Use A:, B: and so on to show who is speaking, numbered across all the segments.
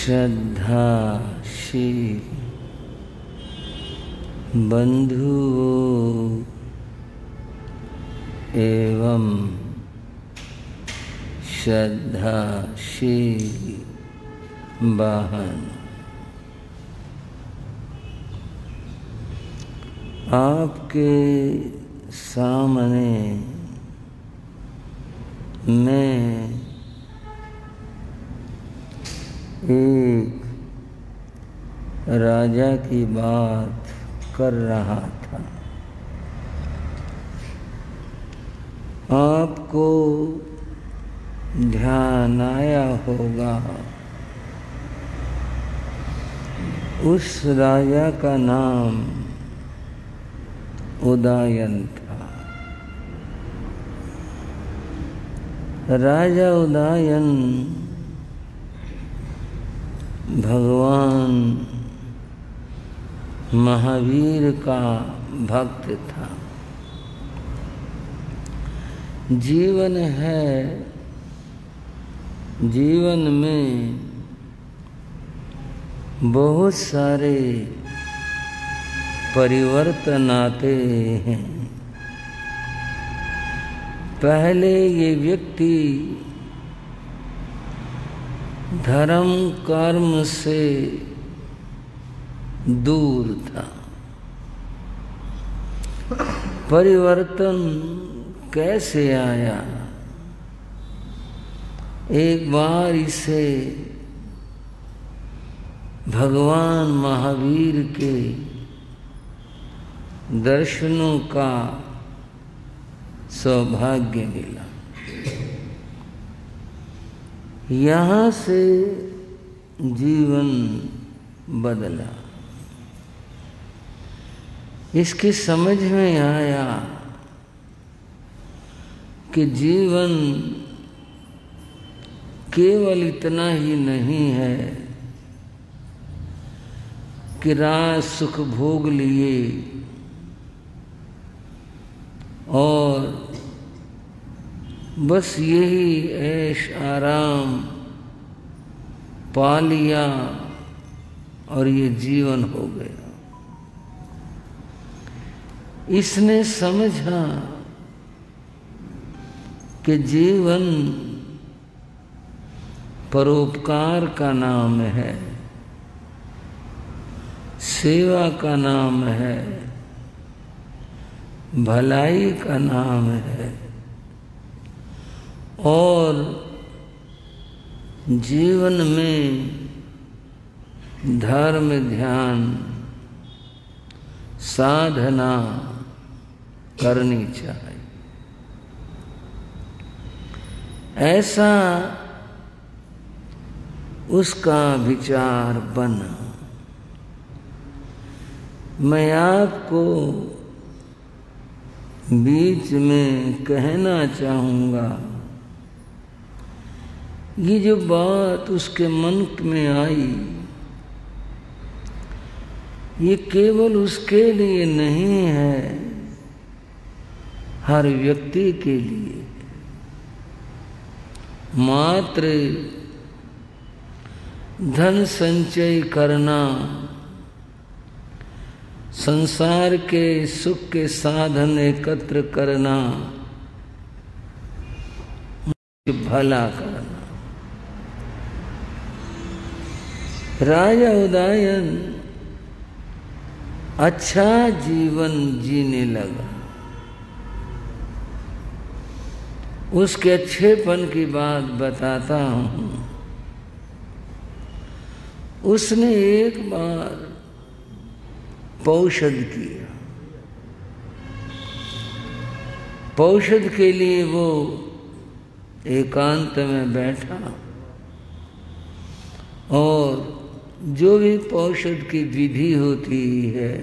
A: श्रद्धाशील बंधुओं एवं श्रद्धाशील बहन, आपके सामने मैं एक राजा की बात कर रहा था। आपको ध्यान आया होगा, उस राजा का नाम उदयन था। राजा उदयन भगवान महावीर का भक्त था। जीवन है, जीवन में बहुत सारे परिवर्तन आते हैं। पहले ये व्यक्ति धर्म कर्म से दूर था। परिवर्तन कैसे आया? एक बार इसे भगवान महावीर के दर्शनों का सौभाग्य मिला। यहाँ से जीवन बदला। इसकी समझ में आया कि जीवन केवल इतना ही नहीं है कि राज सुख भोग लिए और बस यही ऐश आराम पा लिया और ये जीवन हो गया। इसने समझा कि जीवन परोपकार का नाम है, सेवा का नाम है, भलाई का नाम है और जीवन में धर्म ध्यान साधना करनी चाहिए। ऐसा उसका विचार बना। मैं आपको बीच में कहना चाहूँगा, ये जो बात उसके मन में आई, ये केवल उसके लिए नहीं है, हर व्यक्ति के लिए। मात्र धन संचय करना, संसार के सुख के साधन एकत्र करना, भला करना। राजा उदयन अच्छा जीवन जीने लगा। उसके अच्छेपन की बात बताता हूँ। उसने एक बार पौषध किया। पौषध के लिए वो एकांत में बैठा और जो भी पौषध की विधि होती है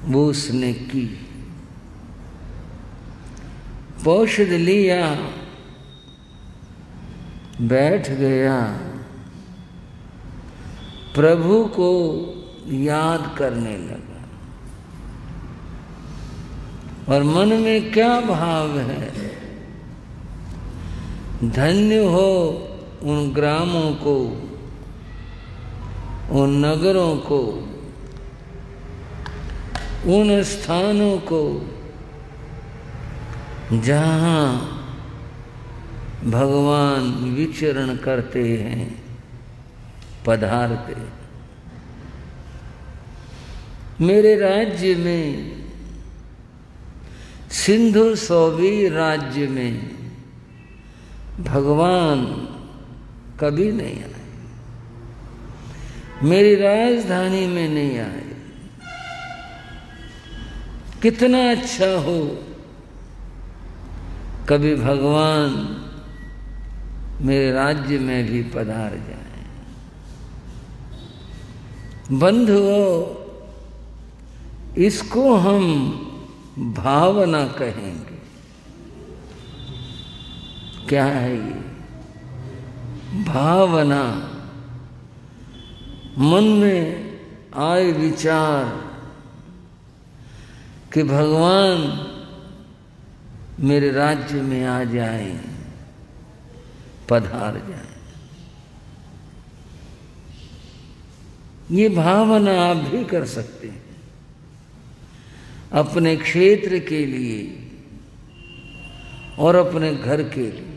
A: वो उसने की। पौषध लिया, बैठ गया, प्रभु को याद करने लगा। और मन में क्या भाव है? धन्य हो उन ग्रामों को उन नगरों को, उन स्थानों को जहाँ भगवान विचरण करते हैं, पधारते। मेरे राज्य में, सिंधु सौवी राज्य में भगवान कभी नहीं आए, मेरी राजधानी में नहीं आए। कितना अच्छा हो कभी भगवान मेरे राज्य में भी पधार जाए। बंधुओं, इसको हम भावना कहेंगे। क्या है ये भावना? मन में आए विचार कि भगवान मेरे राज्य में आ जाएं, पधार जाएं। ये भावना आप भी कर सकते हैं अपने क्षेत्र के लिए और अपने घर के लिए।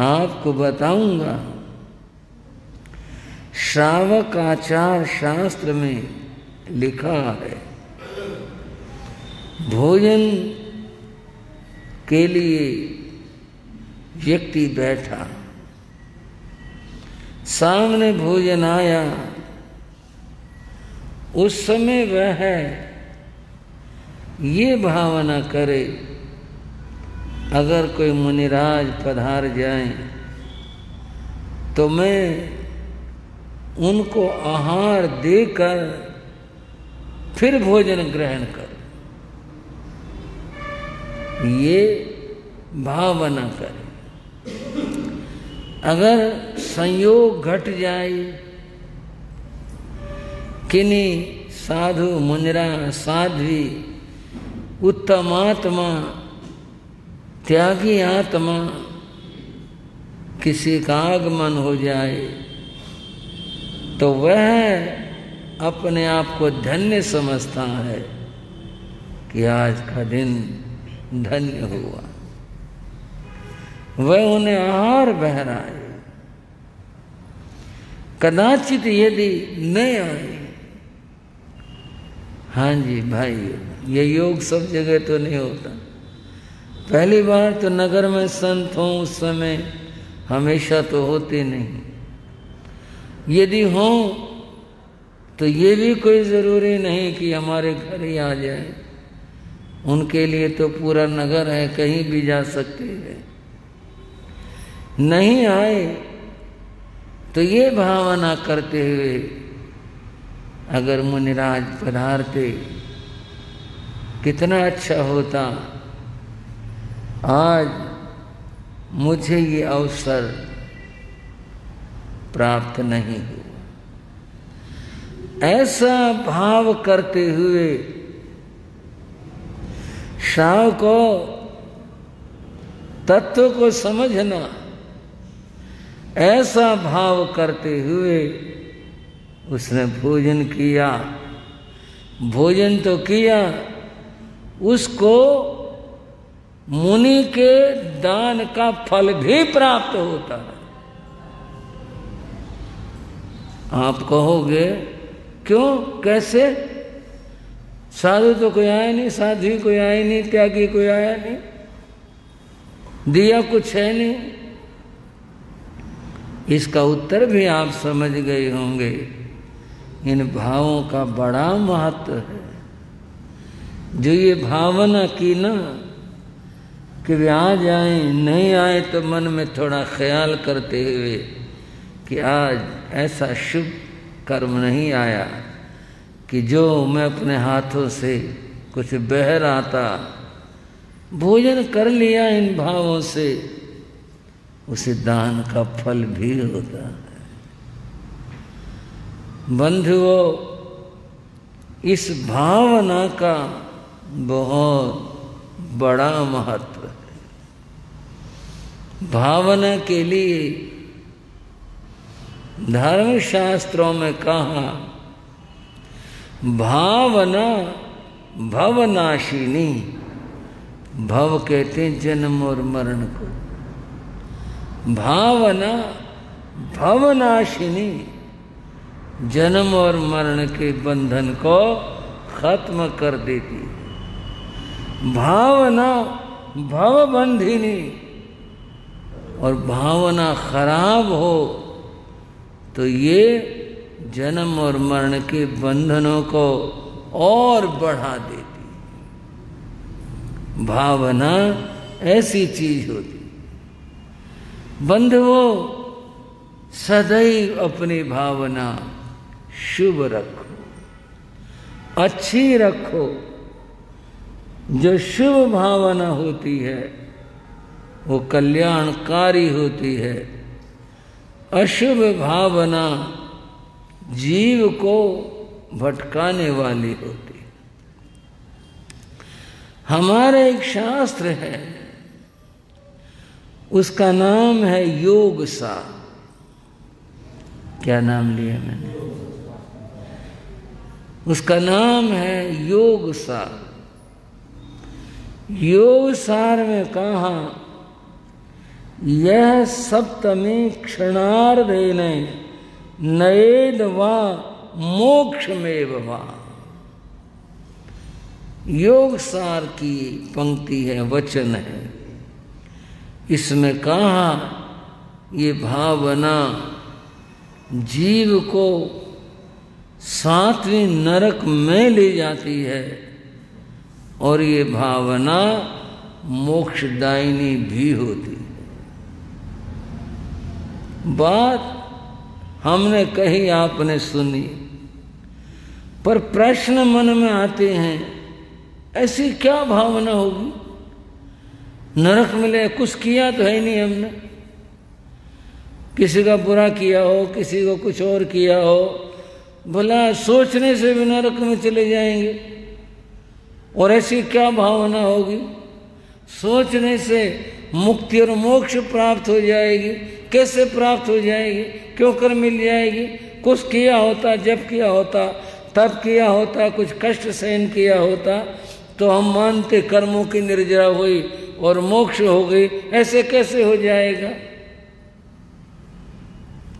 A: आपको बताऊंगा, श्रावक आचार शास्त्र में लिखा है, भोजन के लिए व्यक्ति बैठा, सामने भोजन आया, उस समय वह ये भावना करे, अगर कोई मुनिराज पधार जाएं तो मैं उनको आहार देकर फिर भोजन ग्रहण करूं। ये भावना करे। अगर संयोग घट जाए, किन्हीं साधु मुनिरा साध्वी उत्तम आत्मा त्यागी आत्मा किसी का आगमन हो जाए तो वह अपने आप को धन्य समझता है कि आज का दिन धन्य हुआ। वह उन्हें आहार बहराए। कदाचित यदि न आए, हाँ जी भाई, ये योग सब जगह तो नहीं होता। पहली बार तो नगर में संत हों उस समय हमेशा तो होते नहीं। यदि हों तो ये भी कोई ज़रूरी नहीं कि हमारे घर ही आ जाए। उनके लिए तो पूरा नगर है, कहीं भी जा सकते हैं। नहीं आए तो ये भावना करते हुए अगर मुनिराज पधारते, कितना अच्छा होता। आज मुझे ये अवसर प्राप्त नहीं हुआ। ऐसा भाव करते हुए शाव को तत्व को समझना, ऐसा भाव करते हुए उसने भोजन किया। भोजन तो किया, उसको मुनि के दान का फल भी प्राप्त होता है। आप कहोगे क्यों, कैसे? साधु तो कोई आया नहीं, साध्वी कोई आया नहीं, त्यागी कोई आया नहीं, दिया कुछ है नहीं। इसका उत्तर भी आप समझ गए होंगे। इन भावों का बड़ा महत्व है। जो ये भावना की ना कि वे आ जाए, नहीं आए तो मन में थोड़ा ख्याल करते हुए कि आज ऐसा शुभ कर्म नहीं आया कि जो मैं अपने हाथों से कुछ बह रहा था, भोजन कर लिया इन भावों से, उसे दान का फल भी होता है। बंधुओं, इस भावना का बहुत बड़ा महत्व है। भावना के लिए धर्म शास्त्रों में कहा भावना भवनाशिनी, भव कहते हैं जन्म और मरण को, भावना भवनाशिनी, जन्म और मरण के बंधन को खत्म कर देती है। भावना भवबंधिनी, और भावना खराब हो तो ये जन्म और मरण के बंधनों को और बढ़ा देती। भावना ऐसी चीज होती। बंधुओं, सदैव अपनी भावना शुभ रखो, अच्छी रखो। जो शुभ भावना होती है वो कल्याणकारी होती है। अशुभ भावना जीव को भटकाने वाली होती है। हमारा एक शास्त्र है, उसका नाम है योग सार। क्या नाम लिया मैंने? उसका नाम है योग सार। योग सार में कहा, यह सप्तमी क्षणार्धेन नयेद वा मोक्षमेव वा। योग सार की पंक्ति है, वचन है। इसमें कहा ये भावना जीव को 7वें नरक में ले जाती है, और ये भावना मोक्षदायिनी भी होती है। बात हमने कही, आपने सुनी, पर प्रश्न मन में आते हैं, ऐसी क्या भावना होगी? नरक मिले, कुछ किया तो है नहीं हमने, किसी का बुरा किया हो, किसी को कुछ और किया हो, भला सोचने से भी नरक में चले जाएंगे। और ऐसी क्या भावना होगी? सोचने से मुक्ति और मोक्ष प्राप्त हो जाएगी। कैसे प्राप्त हो जाएगी? क्यों कर मिल जाएगी? कुछ किया होता, जब किया होता, तब किया होता, कुछ कष्ट सहन किया होता तो हम मानते कर्मों की निर्जरा हुई और मोक्ष हो गई। ऐसे कैसे हो जाएगा?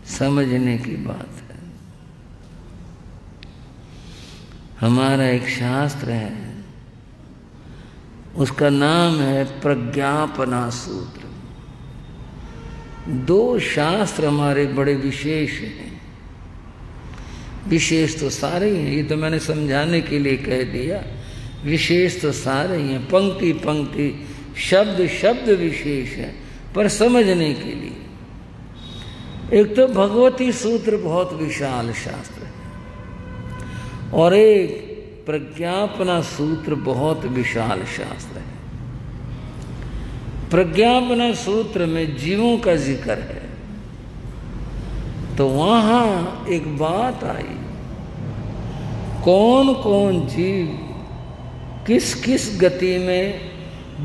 A: समझने की बात है। हमारा एक शास्त्र है, उसका नाम है प्रज्ञापना सूत्र। 2 शास्त्र हमारे बड़े विशेष हैं। विशेष तो सारे ही हैं, ये तो मैंने समझाने के लिए कह दिया। विशेष तो सारे ही हैं, पंक्ति पंक्ति, शब्द शब्द विशेष है, पर समझने के लिए। एक तो भगवती सूत्र बहुत विशाल शास्त्र है, और एक प्रज्ञापना सूत्र बहुत विशाल शास्त्र है। प्रज्ञापना सूत्र में जीवों का जिक्र है, तो वहां एक बात आई, कौन कौन जीव किस किस गति में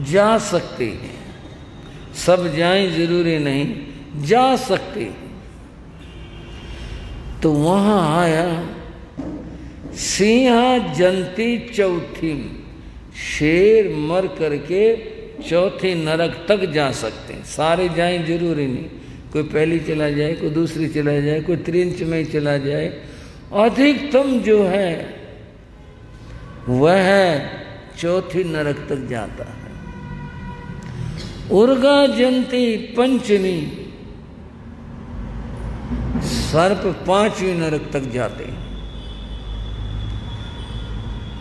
A: जा सकते हैं। सब जाएं जरूरी नहीं, जा सकते हैं। तो वहां आया सिंहा जंती चौथी, शेर मर करके चौथी नरक तक जा सकते हैं। सारे जाएं जरूरी नहीं, कोई पहली चला जाए, कोई दूसरी चला जाए, कोई त्रिंच में चला जाए। अधिकतम जो है वह चौथी नरक तक जाता है। उर्गा जंती पंचमी, सर्प 5वीं नरक तक जाते हैं।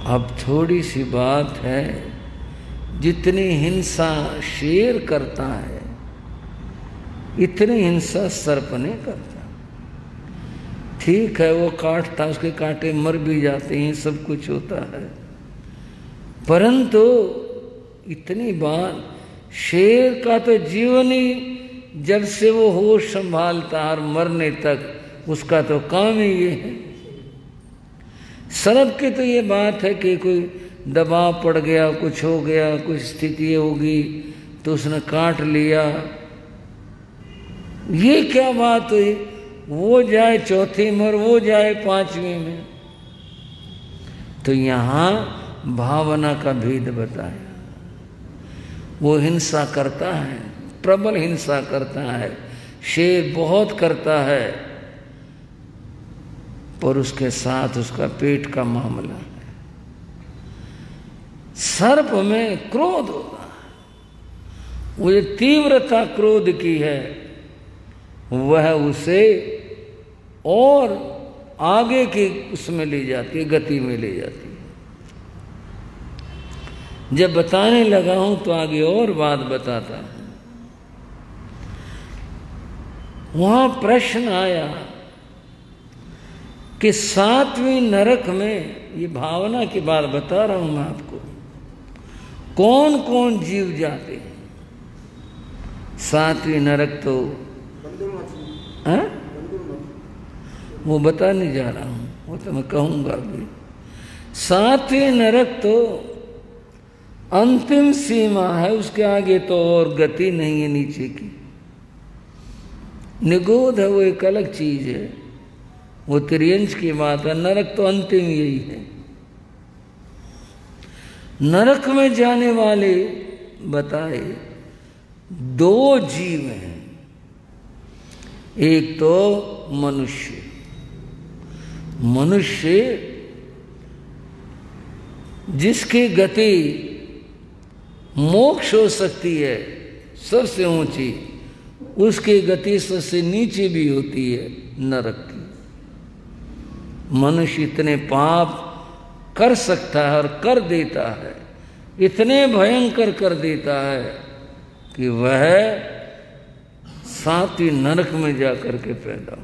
A: अब थोड़ी सी बात है, जितनी हिंसा शेर करता है इतनी हिंसा सर्प नहीं करता। ठीक है, वो काटता, उसके कांटे मर भी जाते हैं, सब कुछ होता है, परंतु इतनी बात, शेर का तो जीवन ही जब से वो होश संभालता और मरने तक उसका तो काम ही ये है। सर्प की तो ये बात है कि कोई दबाव पड़ गया, कुछ हो गया, कुछ स्थिति होगी तो उसने काट लिया। ये क्या बात हुई? वो जाए चौथी में और वो जाए पांचवी में। तो यहां भावना का भेद बताया। वो हिंसा करता है, प्रबल हिंसा करता है, शेर बहुत करता है, पर उसके साथ उसका पेट का मामला है। सर्प में क्रोध होता है, वो जो तीव्रता क्रोध की है वह उसे और आगे की उसमें ले जाती है, गति में ले जाती है। जब बताने लगा हूं तो आगे और बात बताता हूं। वहां प्रश्न आया कि 7वीं नरक में, ये भावना की बात बता रहा हूं मैं आपको, कौन कौन जीव जाते हैं। 7वीं नरक तो वो बताने जा रहा हूं, वो तो मैं कहूंगा अभी। 7वीं नरक तो अंतिम सीमा है, उसके आगे तो और गति नहीं है नीचे की। निगोध है, वो एक अलग चीज है, वो त्रियंश की बात है। नरक तो अंतिम यही है। नरक में जाने वाले बताए 2 जीव हैं। एक तो मनुष्य, मनुष्य जिसकी गति मोक्ष हो सकती है सबसे ऊंची, उसकी गति सबसे नीचे भी होती है नरक की। मनुष्य इतने पाप कर सकता है और कर देता है, इतने भयंकर कर देता है कि वह 7वीं नरक में जाकर के पैदा हो।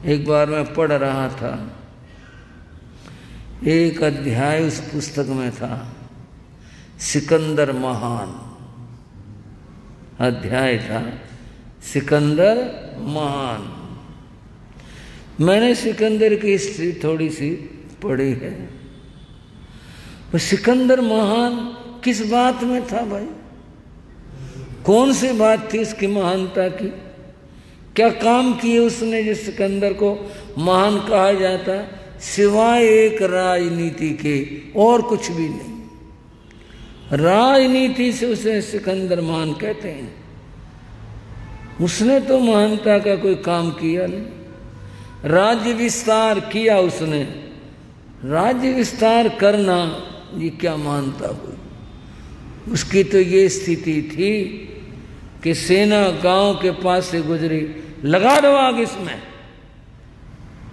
A: एक बार मैं पढ़ रहा था, एक अध्याय उस पुस्तक में था, सिकंदर महान अध्याय था, सिकंदर महान। मैंने सिकंदर की हिस्ट्री थोड़ी सी पढ़ी है। वो सिकंदर महान किस बात में था भाई? कौन सी बात थी इसकी महानता की? क्या काम किए उसने जिस सिकंदर को महान कहा जाता? सिवाय एक राजनीति के और कुछ भी नहीं। राजनीति से उसे सिकंदर महान कहते हैं। उसने तो महानता का कोई काम किया नहीं। राज्य विस्तार किया उसने। राज्य विस्तार करना ये क्या महानता हुई? उसकी तो ये स्थिति थी कि सेना गांव के पास से गुजरी, लगा दो आग इसमें,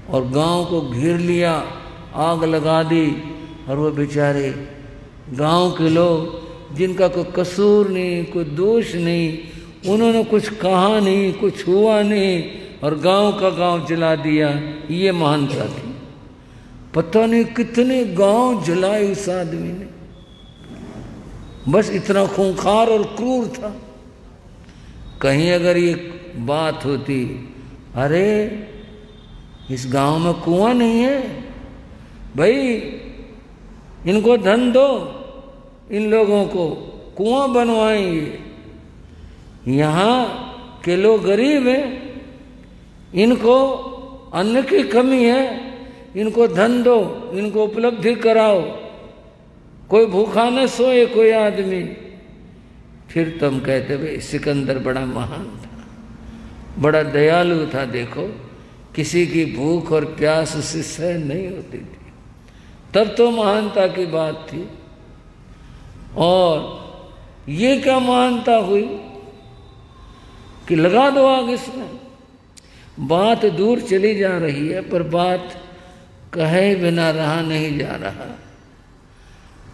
A: और गांव को घेर लिया, आग लगा दी। और वो बेचारे गांव के लोग जिनका कोई कसूर नहीं, कोई दोष नहीं, उन्होंने कुछ कहा नहीं, कुछ हुआ नहीं, और गांव का गांव जला दिया। ये महानता थी। पता नहीं कितने गांव जलाए उस आदमी ने। बस इतना खूंखार और क्रूर था। कहीं अगर ये बात होती, अरे इस गांव में कुआं नहीं है भाई, इनको धन दो, इन लोगों को कुआं बनवाएंगे, यहाँ के लोग गरीब हैं, इनको अन्न की कमी है, इनको धन दो, इनको उपलब्धि कराओ, कोई भूखा न सोए कोई आदमी। फिर तुम कहते भाई सिकंदर बड़ा महान था, बड़ा दयालु था। देखो किसी की भूख और प्यास उससे सहन नहीं होती थी, तब तो महानता की बात थी। और ये क्या महानता हुई कि लगा दो आग इसमें। बात दूर चली जा रही है, पर बात कहे बिना रहा नहीं जा रहा।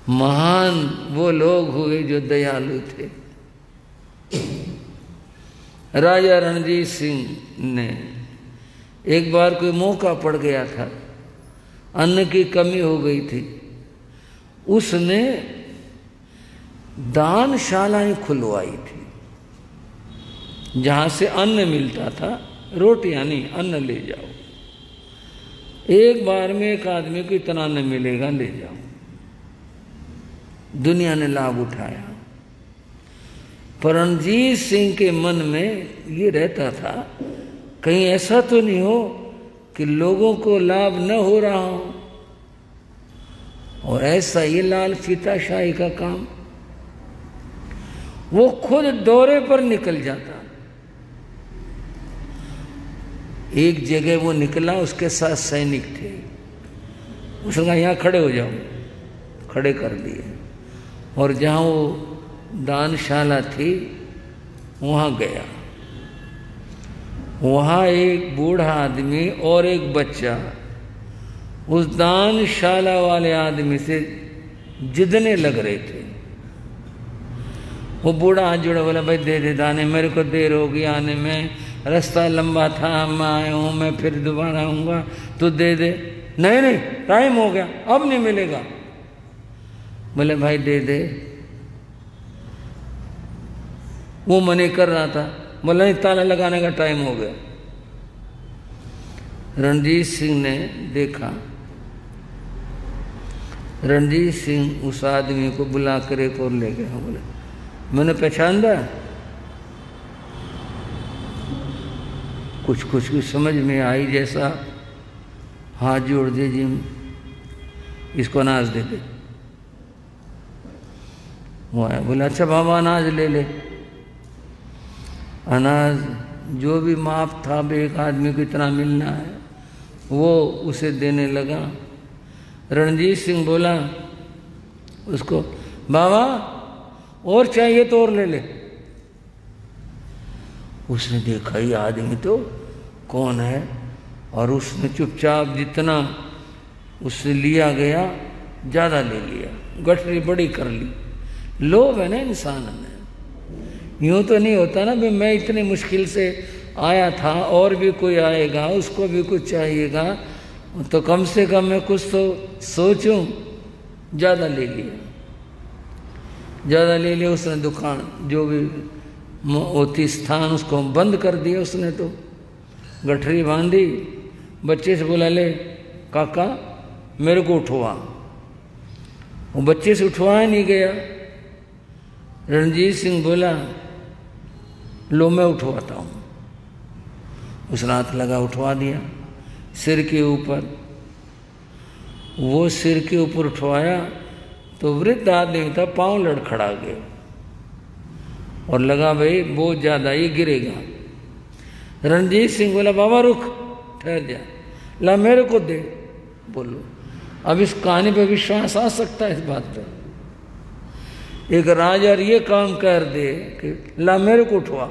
A: महान वो लोग हुए जो दयालु थे। राजा रणजीत सिंह ने एक बार कोई मौका पड़ गया था, अन्न की कमी हो गई थी, उसने दानशालाएं खुलवाई थी जहां से अन्न मिलता था। रोटियां नहीं, अन्न ले जाओ, एक बार में एक आदमी को इतना अन्न मिलेगा, ले जाओ। दुनिया ने लाभ उठाया। पर रणजीत सिंह के मन में ये रहता था, कहीं ऐसा तो नहीं हो कि लोगों को लाभ न हो रहा हो। और ऐसा ये लाल फीताशाही का काम, वो खुद दौरे पर निकल जाता। एक जगह वो निकला, उसके साथ सैनिक थे। उसने कहा यहाँ खड़े हो जाओ, खड़े कर दिए। और जहाँ वो दानशाला थी वहाँ गया। वहाँ एक बूढ़ा आदमी और एक बच्चा उस दानशाला वाले आदमी से जिदने लग रहे थे। वो बूढ़ा हाथ जोड़ा, बोला भाई दे दे दाने, मेरे को देर होगी आने में, रास्ता लंबा था, मैं आया हूँ, मैं फिर दोबारा आऊँगा, तो दे दे। नहीं नहीं, टाइम हो गया, अब नहीं मिलेगा। बोले भाई दे दे। वो मने कर रहा था, बोला नहीं ताला लगाने का टाइम हो गया। रणजीत सिंह ने देखा, रणजीत सिंह उस आदमी को बुला कर एक और ले गया। बोले मैंने पहचाना, कुछ कुछ कुछ समझ में आई जैसा, हाथ जोड़ दे जी, इसको अनाज दे दे। वो आया, बोला अच्छा बाबा अनाज ले ले। अनाज जो भी माप था, एक आदमी को इतना मिलना है, वो उसे देने लगा। रणजीत सिंह बोला उसको, बाबा और चाहिए तो और ले ले। उसने देखा ये आदमी तो कौन है, और उसने चुपचाप जितना उससे लिया गया ज़्यादा ले लिया, गठरी बड़ी कर ली। लोभ है ना इंसान में। यूँ तो नहीं होता ना भाई मैं इतनी मुश्किल से आया था और भी कोई आएगा, उसको भी कुछ चाहिएगा, तो कम से कम मैं कुछ तो सोचूं। ज़्यादा ले लिया, ज़्यादा ले लिया। उसने दुकान जो भी होती स्थान उसको बंद कर दिया। उसने तो गठरी बांधी, बच्चे से बोला ले काका मेरे को उठवा। वो बच्चे से उठवाया नहीं गया। रणजीत सिंह बोला लो मैं उठवाता हूँ। उसने हाथ लगा, उठवा दिया सिर के ऊपर। वो सिर के ऊपर उठवाया तो वृद्ध आदमी था, पाँव लड़खड़ा गए और लगा भाई बहुत ज़्यादा ये गिरेगा। रणजीत सिंह बोला बाबा रुक, ठहर जा, ला मेरे को दे। बोलो अब इस कहानी पे विश्वास आ सकता है? इस बात पे एक राजा ये काम कर दे कि ला मेरे को उठवा।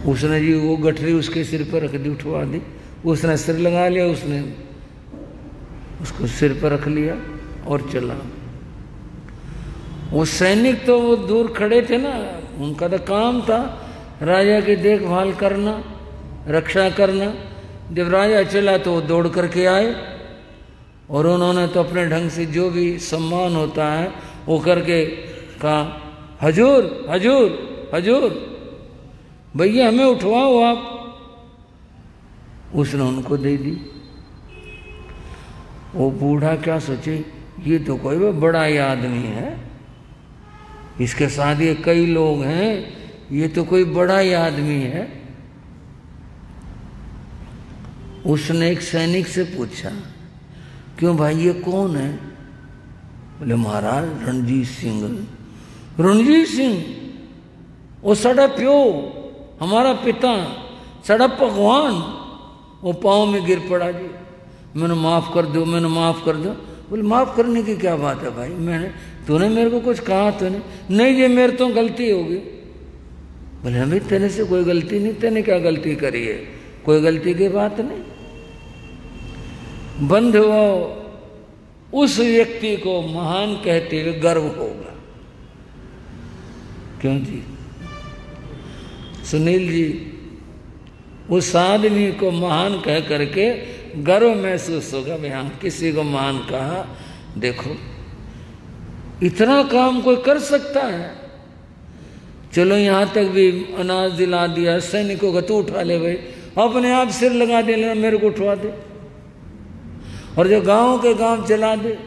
A: उसने जी वो गठरी उसके सिर पर रख दी, उठवा दी। उसने सिर लगा लिया, उसने उसको सिर पर रख लिया और चला। वो सैनिक तो वो दूर खड़े थे ना, उनका तो काम था राजा की देखभाल करना, रक्षा करना। जब राजा चला तो वो दौड़ करके आए और उन्होंने तो अपने ढंग से जो भी सम्मान होता है वो करके कहा हजूर हजूर हजूर भैया हमें उठवाओ आप। उसने उनको दे दी। वो बूढ़ा क्या सोचे, ये तो कोई बड़ा ही आदमी है, इसके साथ ये कई लोग हैं, ये तो कोई बड़ा ही आदमी है। उसने एक सैनिक से पूछा क्यों भाई ये कौन है? बोले महाराज रणजीत सिंह। रणजीत सिंह वो साड़ा प्यो, हमारा पिता, साड़ा भगवान। वो पाँव में गिर पड़ा जी, मैंने माफ़ कर दो, मैंने माफ़ कर दो। बोले माफ़ करने की क्या बात है भाई, मैंने तूने मेरे को कुछ कहा तो नहीं ये मेरे तो गलती होगी। बोले अभी तेरे से कोई गलती नहीं, तेने क्या गलती करी है? कोई गलती की बात नहीं। बंधुओं उस व्यक्ति को महान कहते हुए गर्व होगा। क्यों जी? सुनील जी, उस आदमी को महान कह करके गर्व महसूस होगा भाई हाँ किसी को महान कहा। देखो इतना काम कोई कर सकता है। चलो यहाँ तक भी अनाज दिला दिया, सैनिकों का तू उठा ले भाई, अपने आप सिर लगा दे, लेना मेरे को उठवा दे, और जो गांव के गांव चला दे,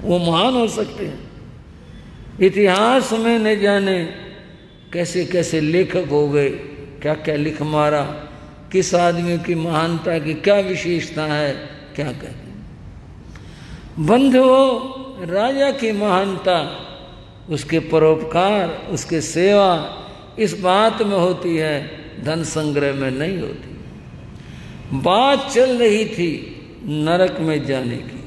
A: वो महान हो सकते हैं। इतिहास में न जाने कैसे कैसे लेखक हो गए, क्या क्या लिख मारा, किस आदमी की महानता की क्या विशेषता है, क्या कहें। बंधुओं, राजा की महानता उसके परोपकार, उसके सेवा इस बात में होती है, धन संग्रह में नहीं होती। बात चल रही थी नरक में जाने की।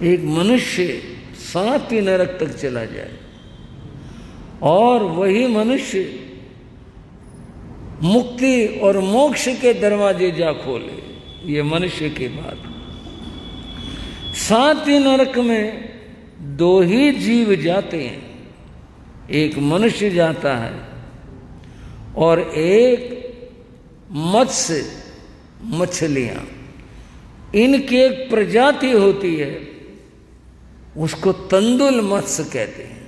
A: एक मनुष्य 7वीं नरक तक चला जाए और वही मनुष्य मुक्ति और मोक्ष के दरवाजे जा खोले, ये मनुष्य की बात। 7वीं नरक में 2 ही जीव जाते हैं, एक मनुष्य जाता है और एक मत्स्य, मछलियां। इनकी एक प्रजाति होती है, उसको तंडुल मत्स्य कहते हैं।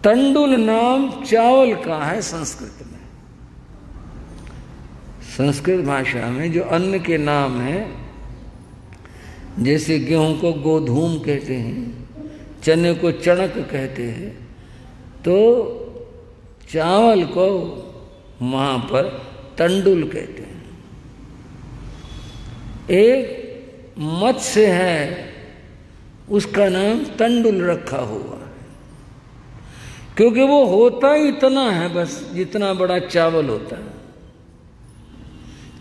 A: तंडुल नाम चावल का है संस्कृत में। संस्कृत भाषा में जो अन्न के नाम हैं, जैसे गेहूं को गोधूम कहते हैं, चने को चणक कहते हैं, तो चावल को वहां पर तंडुल कहते हैं। एक मत्स्य है, उसका नाम तंडुल रखा हुआ है, क्योंकि वो होता ही इतना है बस जितना बड़ा चावल होता है,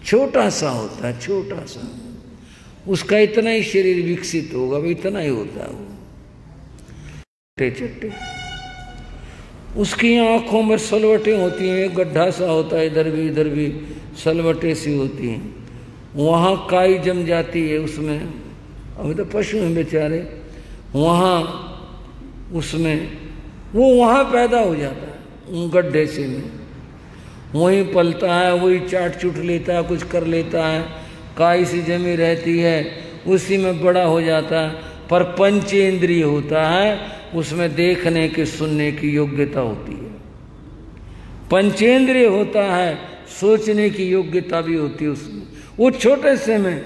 A: छोटा सा होता है, छोटा सा। उसका इतना ही शरीर विकसित होगा, वो इतना ही होता है, वो चट्टे चट्टे। उसकी आंखों में सलवटें होती हैं, एक गड्ढा सा होता है, इधर भी सलवटें सी होती हैं। वहाँ काई जम जाती है उसमें, अभी तो पशु हैं बेचारे, वहाँ उसमें वो वहाँ पैदा हो जाता है, उन गड्ढे से में वहीं पलता है, वही चाट चूट लेता है, कुछ कर लेता है, काई सी जमी रहती है, उसी में बड़ा हो जाता है। पर पंचेंद्रिय होता है, उसमें देखने की सुनने की योग्यता होती है, पंचेंद्रिय होता है, सोचने की योग्यता भी होती है उसमें। वो छोटे से में,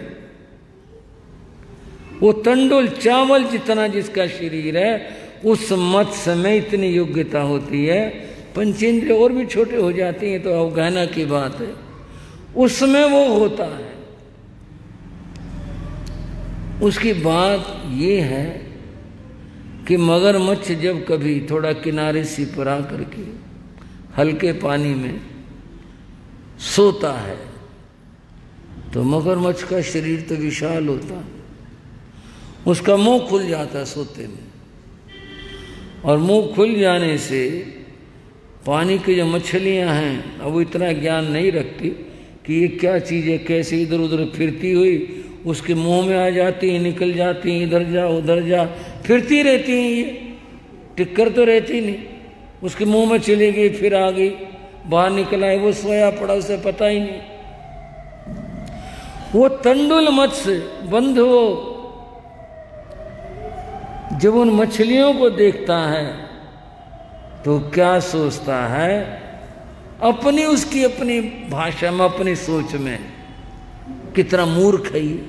A: वो तंडुल चावल जितना जिसका शरीर है, उस मत्स्य में इतनी योग्यता होती है। पंचेंद्रिय और भी छोटे हो जाती हैं तो अवगहना की बात है, उसमें वो होता है। उसकी बात ये है कि मगरमच्छ जब कभी थोड़ा किनारे से पर आ करके हल्के पानी में सोता है, तो मगरमच्छ का शरीर तो विशाल होता है, उसका मुंह खुल जाता है सोते में, और मुंह खुल जाने से पानी की जो मछलियां हैं, अब वो इतना ज्ञान नहीं रखती कि ये क्या चीज़ है, कैसे इधर उधर फिरती हुई उसके मुंह में आ जाती हैं, निकल जाती हैं, इधर जा उधर जा, फिरती रहती हैं, ये टिक्कर तो रहती नहीं। उसके मुंह में चली गई, फिर आ गई, बाहर निकल आए, वो सोया पड़ा, उसे पता ही नहीं। वो तंडुल मत्स्य बंधुओं जब उन मछलियों को देखता है तो क्या सोचता है, अपनी उसकी अपनी भाषा में, अपनी सोच में, कितना मूर्ख है ये।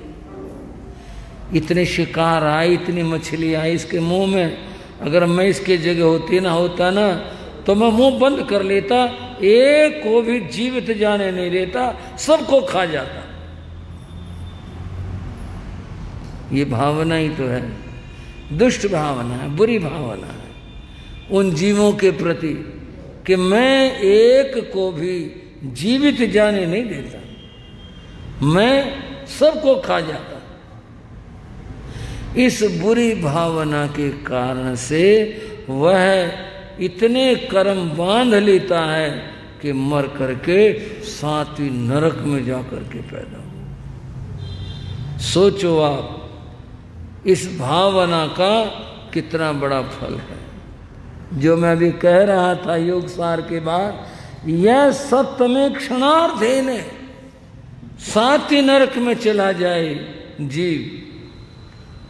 A: इतने शिकार आए, इतनी मछली आई इसके मुंह में, अगर मैं इसके जगह होता ना तो मैं मुंह बंद कर लेता, एक को भी जीवित जाने नहीं देता, सबको खा जाता। ये भावना ही तो है, दुष्ट भावना है, बुरी भावना है उन जीवों के प्रति कि मैं एक को भी जीवित जाने नहीं देता, मैं सबको खा जाता। इस बुरी भावना के कारण से वह इतने कर्म बांध लेता है कि मर करके 7वीं नरक में जाकर के पैदा हो। सोचो आप, इस भावना का कितना बड़ा फल है। जो मैं अभी कह रहा था योग सार के बाद, यह सत्यमें क्षणार्थ है, 7वीं नरक में चला जाए जीव,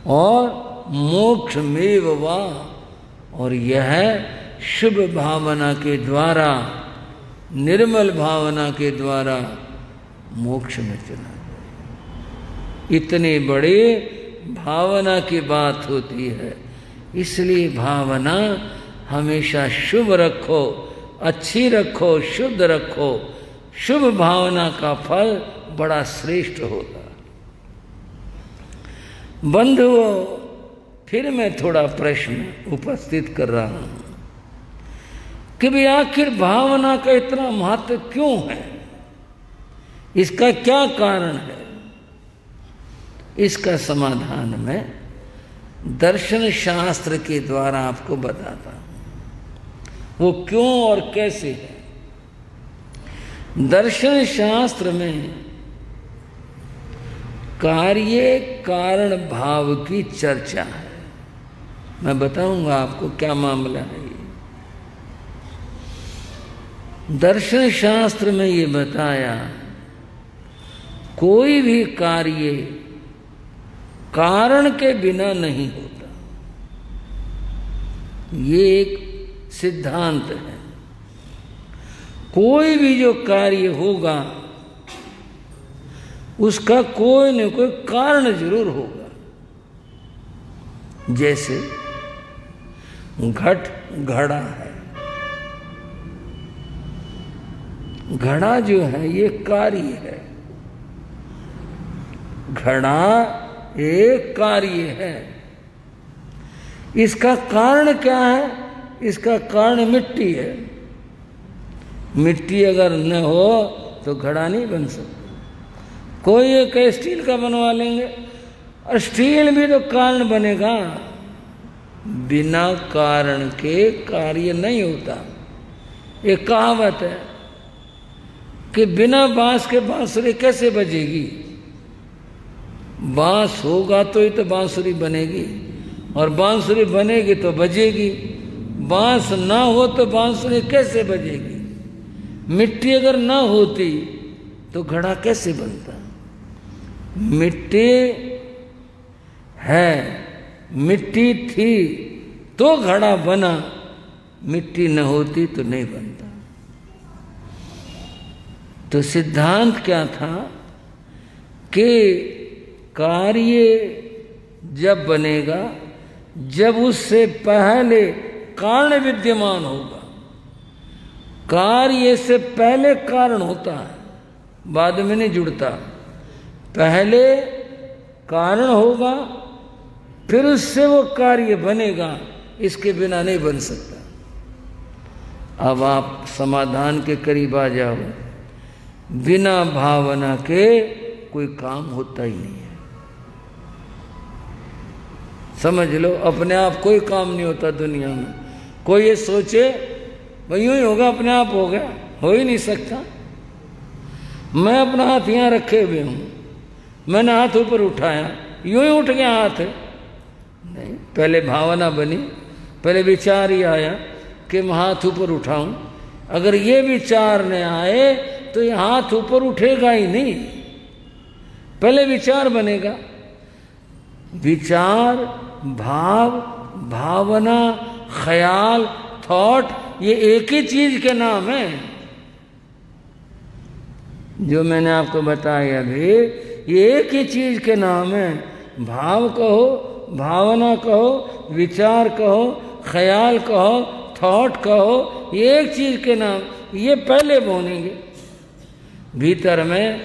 A: और मोक्ष में वा, और यह शुभ भावना के द्वारा, निर्मल भावना के द्वारा मोक्ष में चला जाए। इतने बड़े भावना की बात होती है, इसलिए भावना हमेशा शुभ रखो, अच्छी रखो, शुद्ध रखो। शुभ भावना का फल बड़ा श्रेष्ठ होगा। बंधुओं, फिर मैं थोड़ा प्रश्न उपस्थित कर रहा हूं कि भाई आखिर भावना का इतना महत्व क्यों है, इसका क्या कारण है? इसका समाधान मैं दर्शन शास्त्र के द्वारा आपको बताता हूं। वो क्यों और कैसे है। दर्शन शास्त्र में कार्य कारण भाव की चर्चा है। मैं बताऊंगा आपको क्या मामला है। ये दर्शन शास्त्र में ये बताया, कोई भी कार्य कारण के बिना नहीं होता। ये एक सिद्धांत है। कोई भी जो कार्य होगा उसका कोई न कोई कारण जरूर होगा। जैसे घट घड़ा है, घड़ा जो है ये कार्य है। घड़ा एक कार्य है। इसका कारण क्या है? इसका कारण मिट्टी है। मिट्टी अगर न हो तो घड़ा नहीं बन सकता। कोई एक स्टील का बनवा लेंगे, और स्टील भी तो कारण बनेगा। बिना कारण के कार्य नहीं होता। एक कहावत है कि बिना बांस के बांसुरी कैसे बजेगी। बांस होगा तो ही तो बांसुरी बनेगी, और बांसुरी बनेगी तो बजेगी। बांस ना हो तो बांसुरी कैसे बजेगी? मिट्टी अगर ना होती तो घड़ा कैसे बनता? मिट्टी है, मिट्टी थी तो घड़ा बना, मिट्टी न होती तो नहीं बनता। तो सिद्धांत क्या था कि कार्य जब बनेगा जब उससे पहले कारण विद्यमान होगा। कार्य से पहले कारण होता है, बाद में नहीं जुड़ता। पहले कारण होगा, फिर उससे वो कार्य बनेगा। इसके बिना नहीं बन सकता। अब आप समाधान के करीब आ जाओ। बिना भावना के कोई काम होता ही नहीं है। समझ लो, अपने आप कोई काम नहीं होता दुनिया में। कोई ये सोचे भाई यूं ही होगा, अपने आप हो गया, हो ही नहीं सकता। मैं अपना हाथ यहां रखे हुए हूं, मैंने हाथ ऊपर उठाया, यूं ही उठ गया हाथ। नहीं, पहले भावना बनी, पहले विचार ही आया कि मैं हाथ ऊपर उठाऊं। अगर ये विचार न आए तो ये हाथ ऊपर उठेगा ही नहीं। पहले विचार बनेगा। विचार, भाव, भावना, ख्याल, थॉट, ये एक ही चीज के नाम है। जो मैंने आपको बताया अभी, ये एक ही चीज के नाम है। भाव कहो, भावना कहो, विचार कहो, ख्याल कहो, थॉट कहो, ये एक चीज के नाम। ये पहले बोलेंगे। भीतर में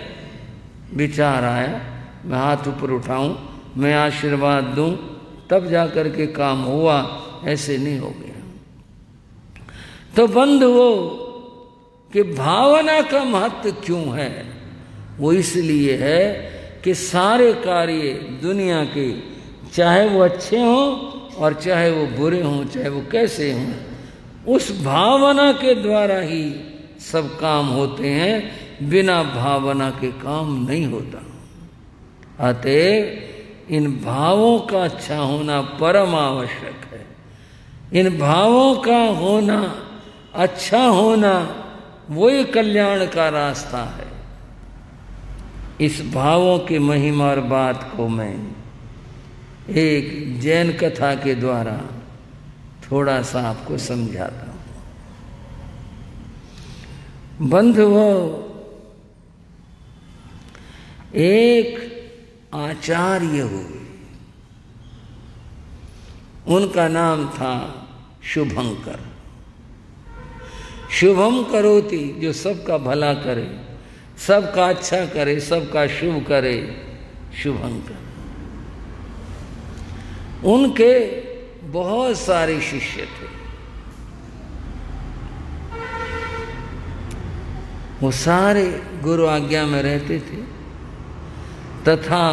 A: विचार आया, मैं हाथ ऊपर उठाऊं, मैं आशीर्वाद दूं, तब जाकर के काम हुआ। ऐसे नहीं हो गया। तो बंधुओं, कि भावना का महत्व क्यों है? वो इसलिए है कि सारे कार्य दुनिया के, चाहे वो अच्छे हों और चाहे वो बुरे हों, चाहे वो कैसे हों, उस भावना के द्वारा ही सब काम होते हैं। बिना भावना के काम नहीं होता। अतः इन भावों का अच्छा होना परम आवश्यक है। इन भावों का होना, अच्छा होना, वही कल्याण का रास्ता है। इस भावों की महिमा और बात को मैं एक जैन कथा के द्वारा थोड़ा सा आपको समझाता हूं। बंधुओं, एक आचार्य हुए। उनका नाम था शुभंकर। शुभम करोति, जो सबका भला करे, सबका अच्छा करे, सबका शुभ करे, शुभंकर। उनके बहुत सारे शिष्य थे। वो सारे गुरु आज्ञा में रहते थे तथा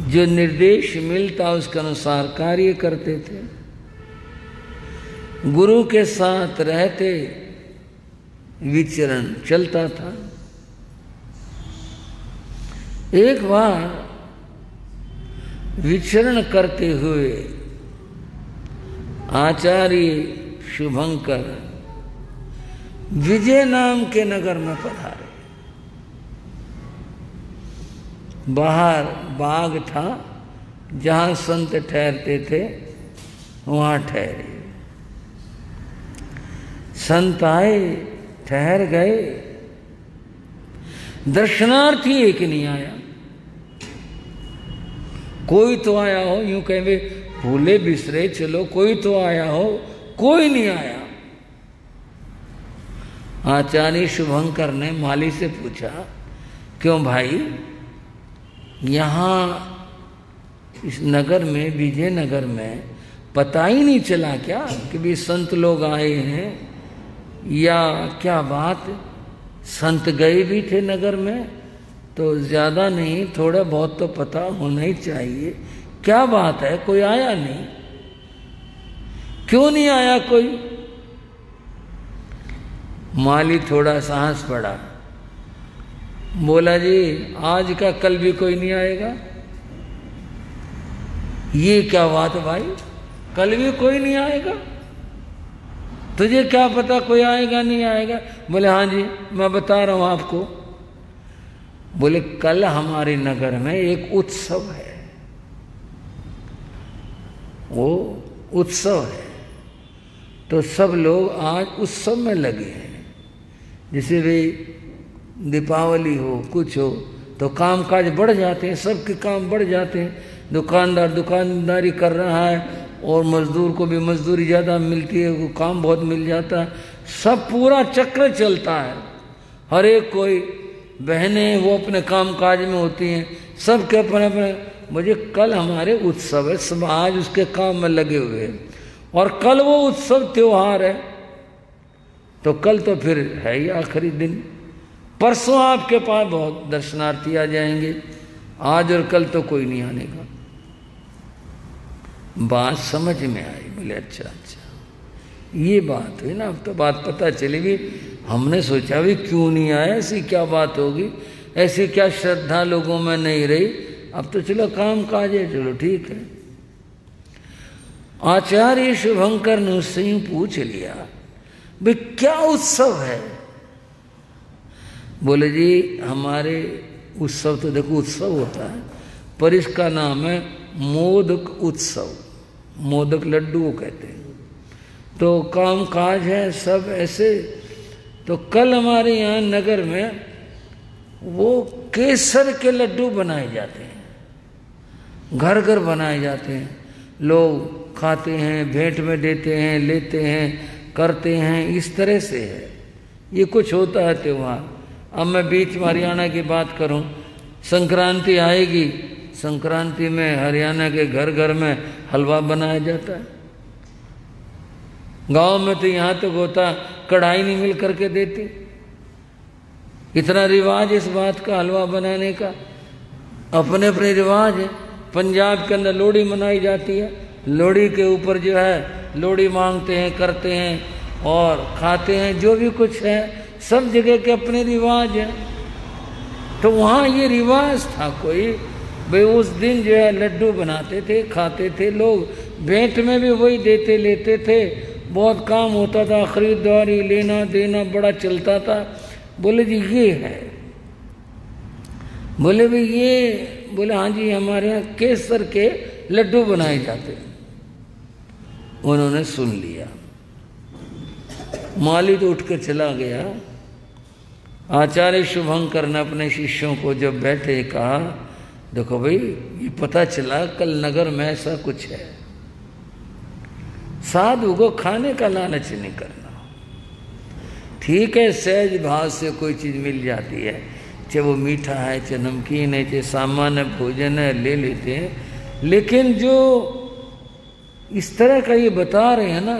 A: जो निर्देश मिलता उसके अनुसार कार्य करते थे। गुरु के साथ रहते, विचरण चलता था। एक बार विचरण करते हुए आचार्य शुभंकर विजय नाम के नगर में पधारे। बाहर बाग था जहां संत ठहरते थे, वहां ठहरे। संत आए, ठहर गए। दर्शनार्थी एक नहीं आया। कोई तो आया हो, यूं कहेंगे भूले बिसरे चलो, कोई तो आया हो, कोई नहीं आया। आचार्य शुभंकर ने माली से पूछा, क्यों भाई, यहाँ इस नगर में, विजयनगर में पता ही नहीं चला क्या कि भी संत लोग आए हैं, या क्या बात? संत गए भी थे नगर में तो ज्यादा नहीं, थोड़ा बहुत तो पता होना ही चाहिए। क्या बात है, कोई आया नहीं? क्यों नहीं आया कोई? माली थोड़ा साहस पड़ा, बोला जी आज का कल भी कोई नहीं आएगा। ये क्या बात है भाई, कल भी कोई नहीं आएगा? तुझे क्या पता कोई आएगा नहीं आएगा? बोले हाँ जी मैं बता रहा हूं आपको। बोले कल हमारे नगर में एक उत्सव है, वो उत्सव है तो सब लोग आज उत्सव में लगे हैं। जैसे भी दीपावली हो, कुछ हो तो काम काज बढ़ जाते हैं, सबके काम बढ़ जाते हैं। दुकानदार दुकानदारी कर रहा है और मजदूर को भी मजदूरी ज़्यादा मिलती है, वो काम बहुत मिल जाता है। सब पूरा चक्र चलता है। हर एक, कोई बहनें वो अपने काम काज में होती हैं, सबके अपने अपने। मुझे कल हमारे उत्सव है, सब आज उसके काम में लगे हुए हैं और कल वो उत्सव त्योहार है, तो कल तो फिर है ही आखिरी दिन। परसों आपके पास बहुत दर्शनार्थी आ जाएंगे, आज और कल तो कोई नहीं आने का। बात समझ में आई। बोले अच्छा अच्छा ये बात हुई ना, अब तो बात पता चलेगी। हमने सोचा भी क्यों नहीं आया, ऐसी क्या बात होगी, ऐसी क्या श्रद्धा लोगों में नहीं रही। अब तो चलो काम काज है, चलो ठीक है। आचार्य शुभंकर ने उससे यूं पूछ लिया, भाई क्या उत्सव है? बोले जी हमारे उत्सव, तो देखो उत्सव होता है पर इसका नाम है मोदक उत्सव। मोदक लड्डू को कहते हैं। तो काम काज है सब ऐसे। तो कल हमारे यहाँ नगर में वो केसर के लड्डू बनाए जाते हैं, घर घर बनाए जाते हैं। लोग खाते हैं, भेंट में देते हैं, लेते हैं, करते हैं, इस तरह से है। ये कुछ होता है त्योहार। अब मैं बीच में हरियाणा की बात करूं, संक्रांति आएगी, संक्रांति में हरियाणा के घर घर में हलवा बनाया जाता है। गांव में तो यहाँ तक होता कढ़ाई नहीं मिल करके देती। इतना रिवाज इस बात का, हलवा बनाने का। अपने अपने रिवाज है। पंजाब के अंदर लोहड़ी मनाई जाती है, लोहड़ी के ऊपर जो है लोहड़ी मांगते हैं, करते हैं और खाते हैं, जो भी कुछ है। सब जगह के अपने रिवाज है। तो वहाँ ये रिवाज था कोई, भाई उस दिन जो है लड्डू बनाते थे, खाते थे लोग, भेंट में भी वही देते लेते थे। बहुत काम होता था, खरीदारी लेना देना बड़ा चलता था। बोले जी ये है। बोले भाई ये, बोले हाँ जी हमारे यहाँ केसर के लड्डू बनाए जाते हैं। उन्होंने सुन लिया। माली तो उठ कर चला गया। आचार्य शुभंकर ने अपने शिष्यों को जब बैठे कहा, देखो भाई, ये पता चला कल नगर में ऐसा कुछ है। साधु को खाने का लालच नहीं करना। ठीक है, सहज भाव से कोई चीज़ मिल जाती है, चाहे वो मीठा है, चाहे नमकीन है, चाहे सामान्य भोजन है, ले लेते हैं। लेकिन जो इस तरह का ये बता रहे हैं ना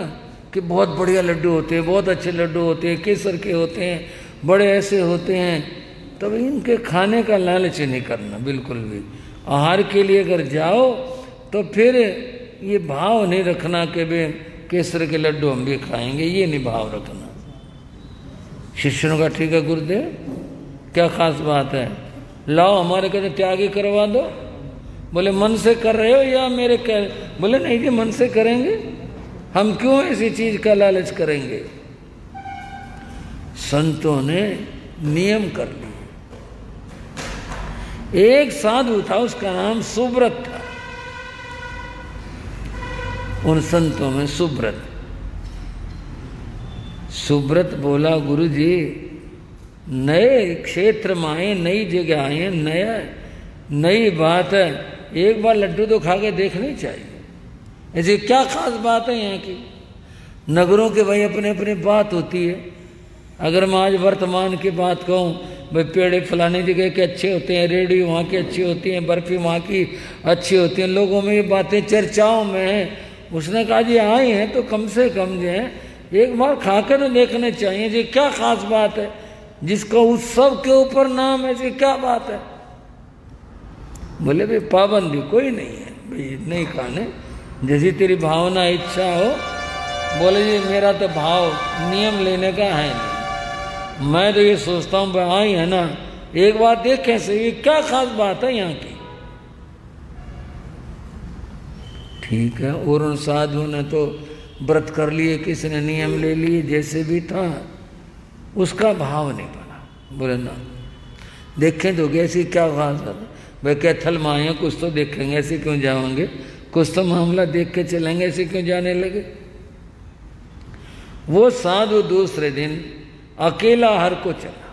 A: कि बहुत बढ़िया लड्डू होते हैं, बहुत अच्छे लड्डू होते हैं, केसर के होते हैं, बड़े ऐसे होते हैं, तब इनके खाने का लालच नहीं करना बिल्कुल भी। आहार के लिए अगर जाओ तो फिर ये भाव नहीं रखना कि वे केसर के लड्डू हम भी खाएंगे, ये नहीं भाव रखना। शिष्यों का ठीक है गुरुदेव, क्या खास बात है, लाओ हमारे कहते त्याग ही करवा दो। बोले मन से कर रहे हो या मेरे कह? बोले नहीं जी, मन से करेंगे, हम क्यों ऐसी चीज का लालच करेंगे। संतों ने नियम कर लिए। एक साधु था, उसका नाम सुब्रत था। उन संतों में सुब्रत बोला, गुरु जी नए क्षेत्र में आए, नई जगह आए, नई बात है, एक बार लड्डू तो खा के देखनी चाहिए। ऐसी क्या खास बात है यहाँ की? नगरों के भाई अपने अपने बात होती है। अगर मैं आज वर्तमान की बात कहूँ, भाई पेड़े फलाने जगह के अच्छे होते हैं, रेडी वहाँ की अच्छी होती हैं, बर्फी वहाँ की अच्छी होती हैं, लोगों में ये बातें चर्चाओं में हैं। उसने कहा जी आए हैं तो कम से कम जो है एक बार खाकर तो देखने चाहिए जी, क्या खास बात है जिसका उत्सव के ऊपर नाम है, जी क्या बात है। बोले भाई पाबंदी कोई नहीं है, भाई नहीं खाने, जैसी तेरी भावना इच्छा हो। बोले जी मेरा तो भाव नियम लेने का है नहीं, मैं तो ये सोचता हूँ भाई आई है ना, एक बार देखें से ये क्या खास बात है यहाँ की। ठीक है, और उन साधुओं ने तो व्रत कर लिए, किसी ने नियम ले लिए, जैसे भी था उसका भाव नहीं बना। बोले ना देखें तो ऐसी क्या खास बात है, भाई कैथल में आए कुछ तो देखेंगे, ऐसे क्यों जाएंगे, कुछ तो मामला देख के चलेंगे, ऐसे क्यों जाने लगे। वो साधु दूसरे दिन अकेला हर को चला,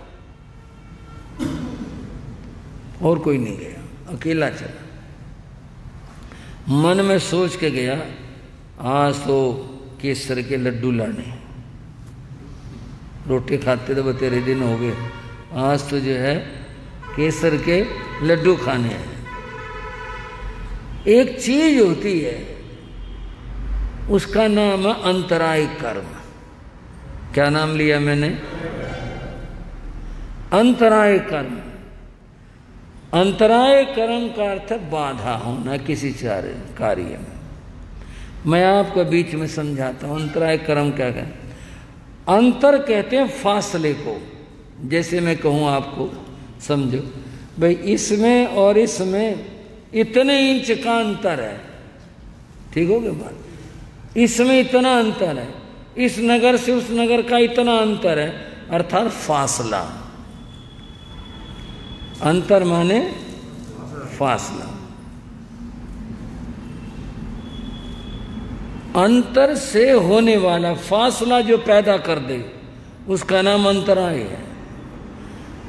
A: और कोई नहीं गया, अकेला चला। मन में सोच के गया आज तो केसर के लड्डू लाने, रोटी खाते तो 32 दिन हो गए, आज तो जो है केसर के लड्डू खाने हैं। एक चीज होती है उसका नाम है अंतराय कर्म। क्या नाम लिया मैंने? अंतराय कर्म। अंतराय कर्म का अर्थ है बाधा होना किसी कार्य में। मैं आपको बीच में समझाता हूं अंतराय कर्म क्या है। अंतर कहते हैं फासले को। जैसे मैं कहूं आपको समझो भाई, इसमें और इसमें इतने इंच का अंतर है, ठीक हो गया बात, इसमें इतना अंतर है, इस नगर से उस नगर का इतना अंतर है, अर्थात फासला। अंतर माने फासला। अंतर से होने वाला फासला जो पैदा कर दे उसका नाम अंतराय है।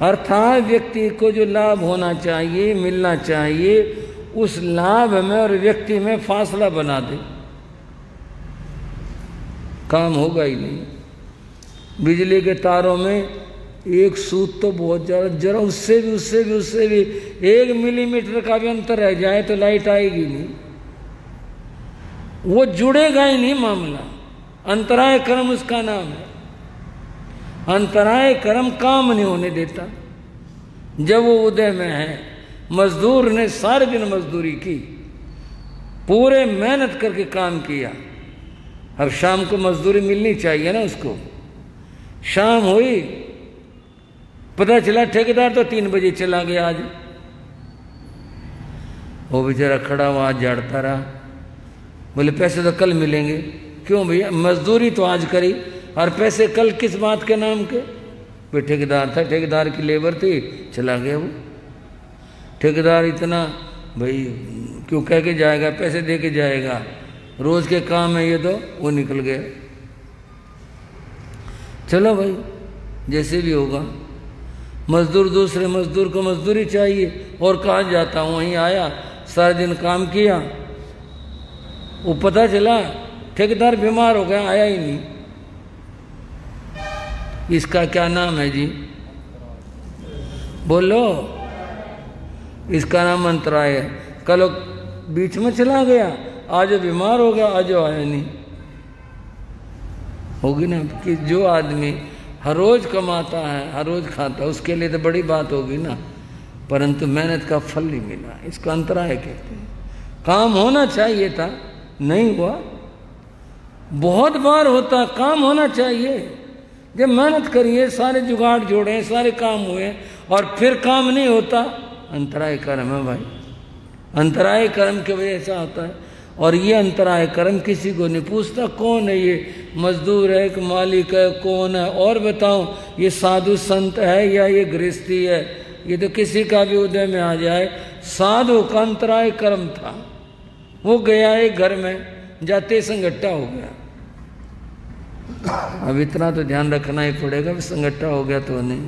A: अर्थात व्यक्ति को जो लाभ होना चाहिए, मिलना चाहिए, उस लाभ में और व्यक्ति में फासला बना दे, काम होगा ही नहीं। बिजली के तारों में एक सूत तो बहुत ज़्यादा, जरा उससे भी 1 मिलीमीटर का भी अंतर रह जाए तो लाइट आएगी नहीं, वो जुड़ेगा ही नहीं मामला। अंतराय कर्म उसका नाम है। अंतराय कर्म काम नहीं होने देता। जब वो उदय में है, मजदूर ने सारे दिन मजदूरी की, पूरे मेहनत करके काम किया, अब शाम को मजदूरी मिलनी चाहिए ना उसको। शाम हुई, पता चला ठेकेदार तो 3 बजे चला गया आज। वो बेचारा खड़ा हुआ आज झाड़ता रहा। बोले पैसे तो कल मिलेंगे। क्यों भैया, मजदूरी तो आज करी और पैसे कल किस बात के नाम के? भाई ठेकेदार था, ठेकेदार की लेबर थी, चला गया वो। ठेकेदार इतना भाई क्यों कह के जाएगा, पैसे दे के जाएगा, रोज के काम है ये, तो वो निकल गया। चलो भाई जैसे भी होगा। मजदूर दूसरे मजदूर को मजदूरी चाहिए, और कहाँ जाता हूँ, वहीं आया, सारे दिन काम किया, वो पता चला ठेकेदार बीमार हो गया, आया ही नहीं। इसका क्या नाम है जी, बोलो। इसका नाम अंतराय है। कल बीच में चला गया, आज बीमार हो गया, आज आया नहीं। होगी ना कि जो आदमी हर रोज कमाता है, हर रोज खाता है, उसके लिए तो बड़ी बात होगी ना, परंतु मेहनत का फल नहीं मिला, इसका अंतराय कहते हैं। काम होना चाहिए था, नहीं हुआ। बहुत बार होता, काम होना चाहिए। जब मेहनत करिए, सारे जुगाड़ जोड़े, सारे काम हुए, और फिर काम नहीं होता, अंतराय कर्म है भाई। अंतराय कर्म की वजह से होता है। और ये अंतराय कर्म किसी को नहीं पूछता कौन है ये, मजदूर है कि मालिक है, कौन है, और बताओ ये साधु संत है या ये गृहस्थी है, ये तो किसी का भी उदय में आ जाए। साधु का अंतराय कर्म था, वो गया एक घर में, जाते संगठा हो गया। अब इतना तो ध्यान रखना ही पड़ेगा, संगठा हो गया तो नहीं।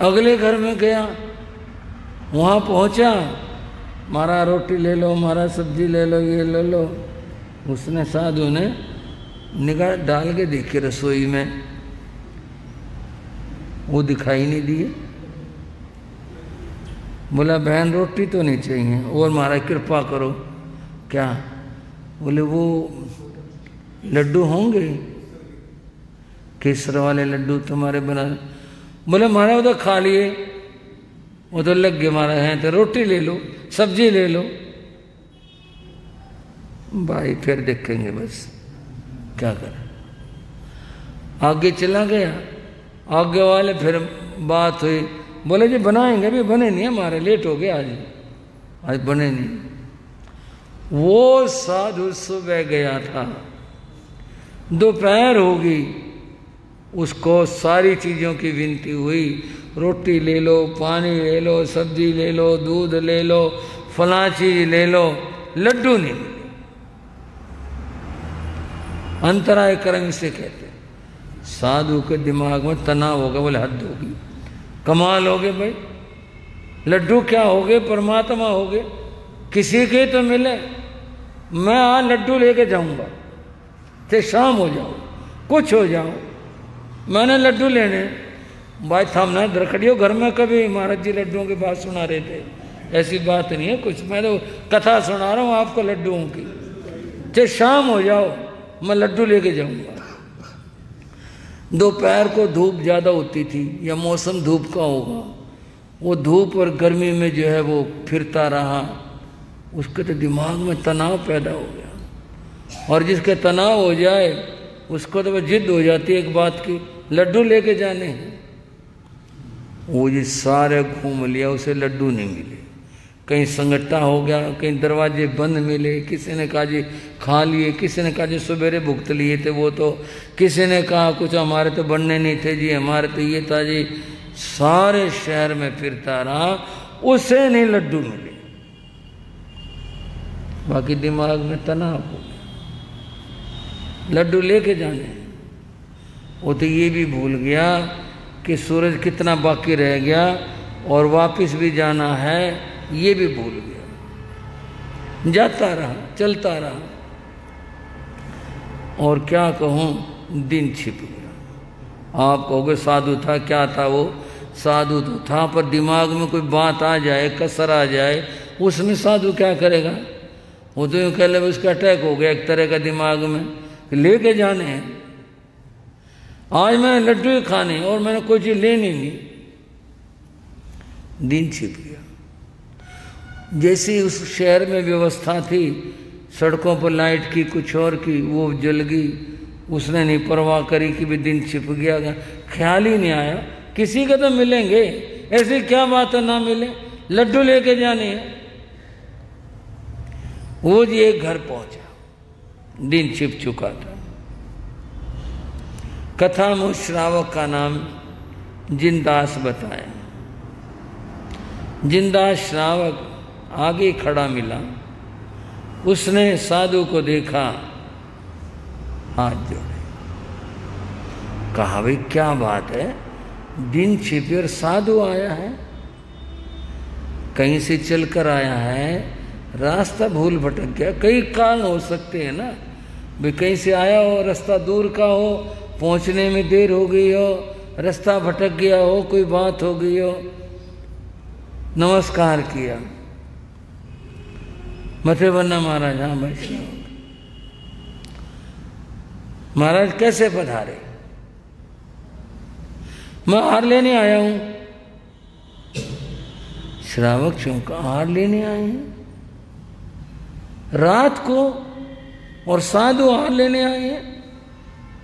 A: अगले घर में गया, वहां पहुंचा, मारा रोटी ले लो, मारा सब्जी ले लो, ये ले लो। उसने साधु ने निगाह डाल के देखी रसोई में, वो दिखाई नहीं दिए। बोला बहन रोटी तो नहीं चाहिए, और मारा कृपा करो। क्या? बोले वो लड्डू होंगे, केसर वाले लड्डू तुम्हारे बना। बोले मारा वो तो खा लिए, वो तो लग गए, मारा है तो रोटी ले लो, सब्जी ले लो। भाई फिर देखेंगे, बस क्या करें। आगे चला गया, आगे वाले फिर बात हुई, बोले जी बनाएंगे, अभी बने नहीं, हमारे लेट हो गया, आज बने नहीं। वो साधु सुबह गया था, दोपहर होगी, उसको सारी चीज़ों की विनती हुई, रोटी ले लो, पानी ले लो, सब्जी ले लो, दूध ले लो, फला चीज ले लो, लड्डू नहीं मिले। अंतराय कर्म इसे कहते हैं। साधु के दिमाग में तनाव होगा, बोले हद होगी, कमाल हो गए भाई, लड्डू क्या हो गए, परमात्मा हो गए, किसी के तो मिले। मैं आज लड्डू लेके जाऊंगा, ते शाम हो जाओ, कुछ हो जाओ, मैंने लड्डू लेने। भाई थामना दरखड़ियों, घर में कभी महाराज जी लड्डुओं की बात सुना रहे थे, ऐसी बात नहीं है कुछ, मैं तो कथा सुना रहा हूँ आपको लड्डुओं की। चाहे शाम हो जाओ, मैं लड्डू लेके जाऊंगा। दोपहर को धूप ज़्यादा होती थी, या मौसम धूप का होगा, वो धूप और गर्मी में जो है वो फिरता रहा, उसके तो दिमाग में तनाव पैदा हो गया। और जिसके तनाव हो जाए उसको तो जिद हो जाती है एक बात की, लड्डू लेके जाने हैं। वो जी सारे घूम लिया, उसे लड्डू नहीं मिले, कहीं संगठा हो गया, कहीं दरवाजे बंद मिले, किसी ने कहा जी खा लिए, किसी ने कहा जी सवेरे भुगत लिए थे वो तो, किसी ने कहा कुछ हमारे तो बनने नहीं थे जी, हमारे तो ये था जी। सारे शहर में फिरता रहा, उसे नहीं लड्डू मिले, बाकी दिमाग में तनाव हो गया, लड्डू लेके जाने। वो तो ये भी भूल गया कि सूरज कितना बाकी रह गया और वापस भी जाना है, ये भी भूल गया। जाता रहा, चलता रहा, और क्या कहूँ, दिन छिप गया। आप कहोगे साधु था, क्या था वो? साधु तो था, पर दिमाग में कोई बात आ जाए, कसर आ जाए, उसमें साधु क्या करेगा? वो तो यूँ कह ले उसका अटैक हो गया एक तरह का दिमाग में, लेके जाने हैं। आज मैंने लड्डू ही खाने और मैंने कोई चीज़ लेनी नहीं। दिन छिप गया। जैसी उस शहर में व्यवस्था थी, सड़कों पर लाइट की, कुछ और की, वो जल गई। उसने नहीं परवाह करी कि भी दिन छिप गया, ख्याल ही नहीं आया किसी के तो मिलेंगे, ऐसी क्या बात है ना मिले, लड्डू लेके जाने हैं। वो जी एक घर पहुंचा, दिन छिप चुका था। कथा में श्रावक का नाम जिनदास बताया। जिनदास श्रावक आगे खड़ा मिला, उसने साधु को देखा, हाथ जोड़े, कहा भाई क्या बात है, दिन छिपे और साधु आया है, कहीं से चलकर आया है, रास्ता भूल भटक गया। कई कारण हो सकते हैं ना, भाई कहीं से आया हो, रास्ता दूर का हो, पहुंचने में देर हो गई हो, रास्ता भटक गया हो, कोई बात हो गई हो। नमस्कार किया, मथे बनना महाराज। हाँ वैष्णव महाराज कैसे पधारे? मैं हार लेने आया हूं। श्रावक चौंका, हार लेने आए हैं रात को और साधु हार लेने आए हैं?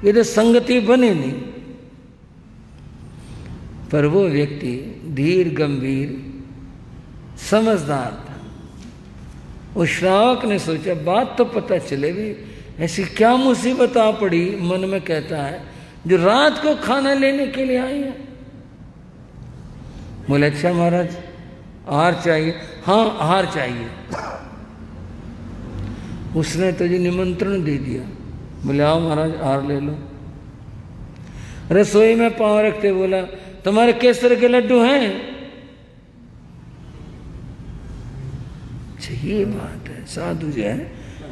A: ये तो संगति बने नहीं। पर वो व्यक्ति धीर गंभीर समझदार था। उस श्रावक ने सोचा बात तो पता चले भी ऐसी क्या मुसीबत आ पड़ी, मन में कहता है, जो रात को खाना लेने के लिए आई है। बोले अच्छा महाराज आहार चाहिए? हाँ आहार चाहिए। उसने तो जी निमंत्रण दे दिया। बोले आओ महाराज आहार ले लो। रसोई में पांव रखते बोला तुम्हारे केसर के लड्डू हैं? ये बात है, साधु जो है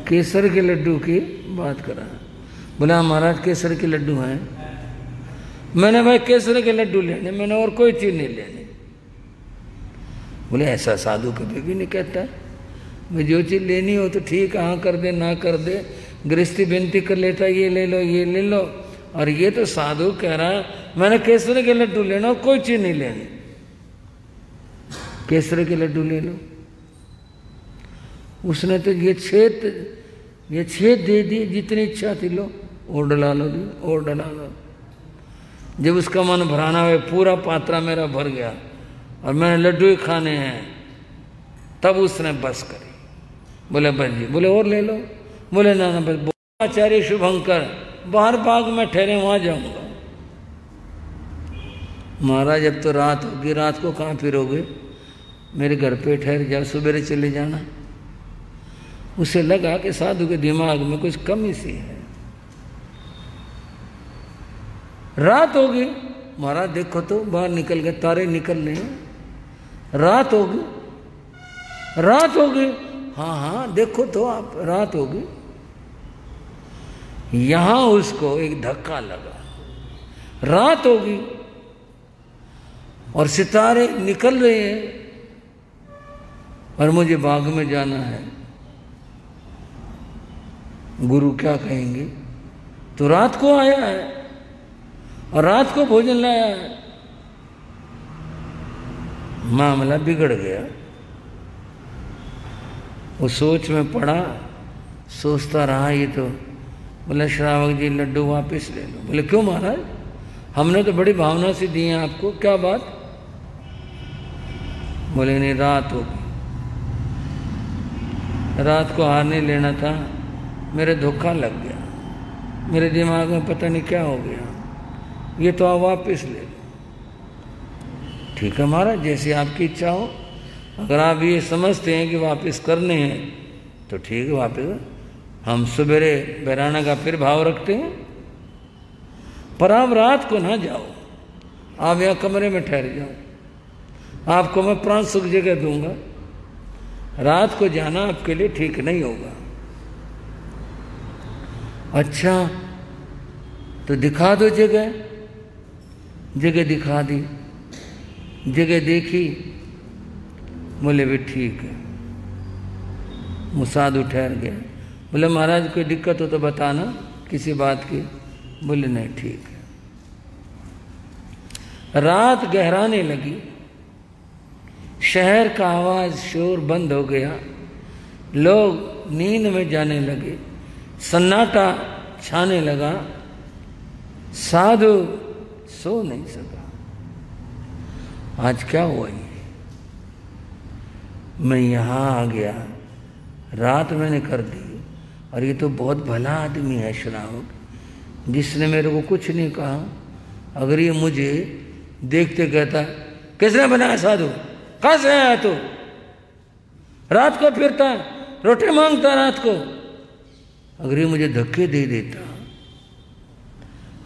A: केसर के लड्डू की बात करा। बोला महाराज केसर के लड्डू हैं। मैंने भाई केसर के लड्डू लेने, मैंने और कोई चीज नहीं लेनी। बोले ऐसा साधु कभी भी नहीं कहता है, भाई जो चीज लेनी हो तो ठीक, हाँ कर दे ना कर दे। गृहस्थी विनती कर लेता ये ले लो ये ले लो, और ये तो साधु कह रहा मैंने केसर के लड्डू लेना और कोई चीज नहीं लेनी, केसर के लड्डू ले लो। उसने तो ये छेद दे दी, जितनी इच्छा थी लो और डला लो दी और डला लो। जब उसका मन भराना हुआ, पूरा पात्रा मेरा भर गया और मैंने लड्डू ही खाने हैं, तब उसने बस करी। बोले बस जी। बोले और ले लो? बोले ना ना बस। आचार्य शुभंकर बाहर बाग में ठहरे, वहां जाऊंगा। महाराज अब तो रात होगी, रात को कहाँ फिरोगे, मेरे घर पे ठहर जाओ, सवेरे चले जाना। उसे लगा कि साधु के दिमाग में कुछ कमी सी है। रात होगी, महाराज देखो तो बाहर निकल गए, तारे निकल रहे हैं। रात होगी, रात होगी। हाँ हाँ देखो तो आप, रात होगी। यहां उसको एक धक्का लगा, रात होगी और सितारे निकल रहे हैं और मुझे बाग में जाना है। गुरु क्या कहेंगे? तो रात को आया है और रात को भोजन लाया है। मामला बिगड़ गया। वो सोच में पड़ा, सोचता रहा ये तो। बोले श्रावक जी लड्डू वापस ले लो। बोले क्यों महाराज, हमने तो बड़ी भावना से दी है आपको, क्या बात? बोले नहीं रात होगी, रात को हार नहीं लेना था, मेरे धोखा लग गया, मेरे दिमाग में पता नहीं क्या हो गया, ये तो आप वापस ले लो। ठीक है महाराज जैसी आपकी इच्छा हो। अगर आप ये समझते हैं कि वापस करने हैं तो ठीक है, वापस हम सवेरे बैराना का फिर भाव रखते हैं। पर आप रात को ना जाओ, आप यहाँ कमरे में ठहर जाओ, आपको मैं प्राण सुख जगह दूंगा। रात को जाना आपके लिए ठीक नहीं होगा। अच्छा तो दिखा दो जगह। जगह दिखा दी, जगह देखी। बोले भी ठीक है। वो साधु ठहर गया। बोले महाराज कोई दिक्कत हो तो बताना किसी बात की। बोले नहीं ठीक है। रात गहराने लगी, शहर का आवाज शोर बंद हो गया, लोग नींद में जाने लगे, सन्नाटा छाने लगा। साधु सो नहीं सका। आज क्या हुआ ये? मैं यहाँ आ गया, रात मैंने कर दी, और ये तो बहुत भला आदमी है श्रावक, जिसने मेरे को कुछ नहीं कहा। अगर ये मुझे देखते कहता किसने बनाया साधु, कहाँ से आया तू, रात को फिरता रोटी मांगता रात को, अगर ये मुझे धक्के दे देता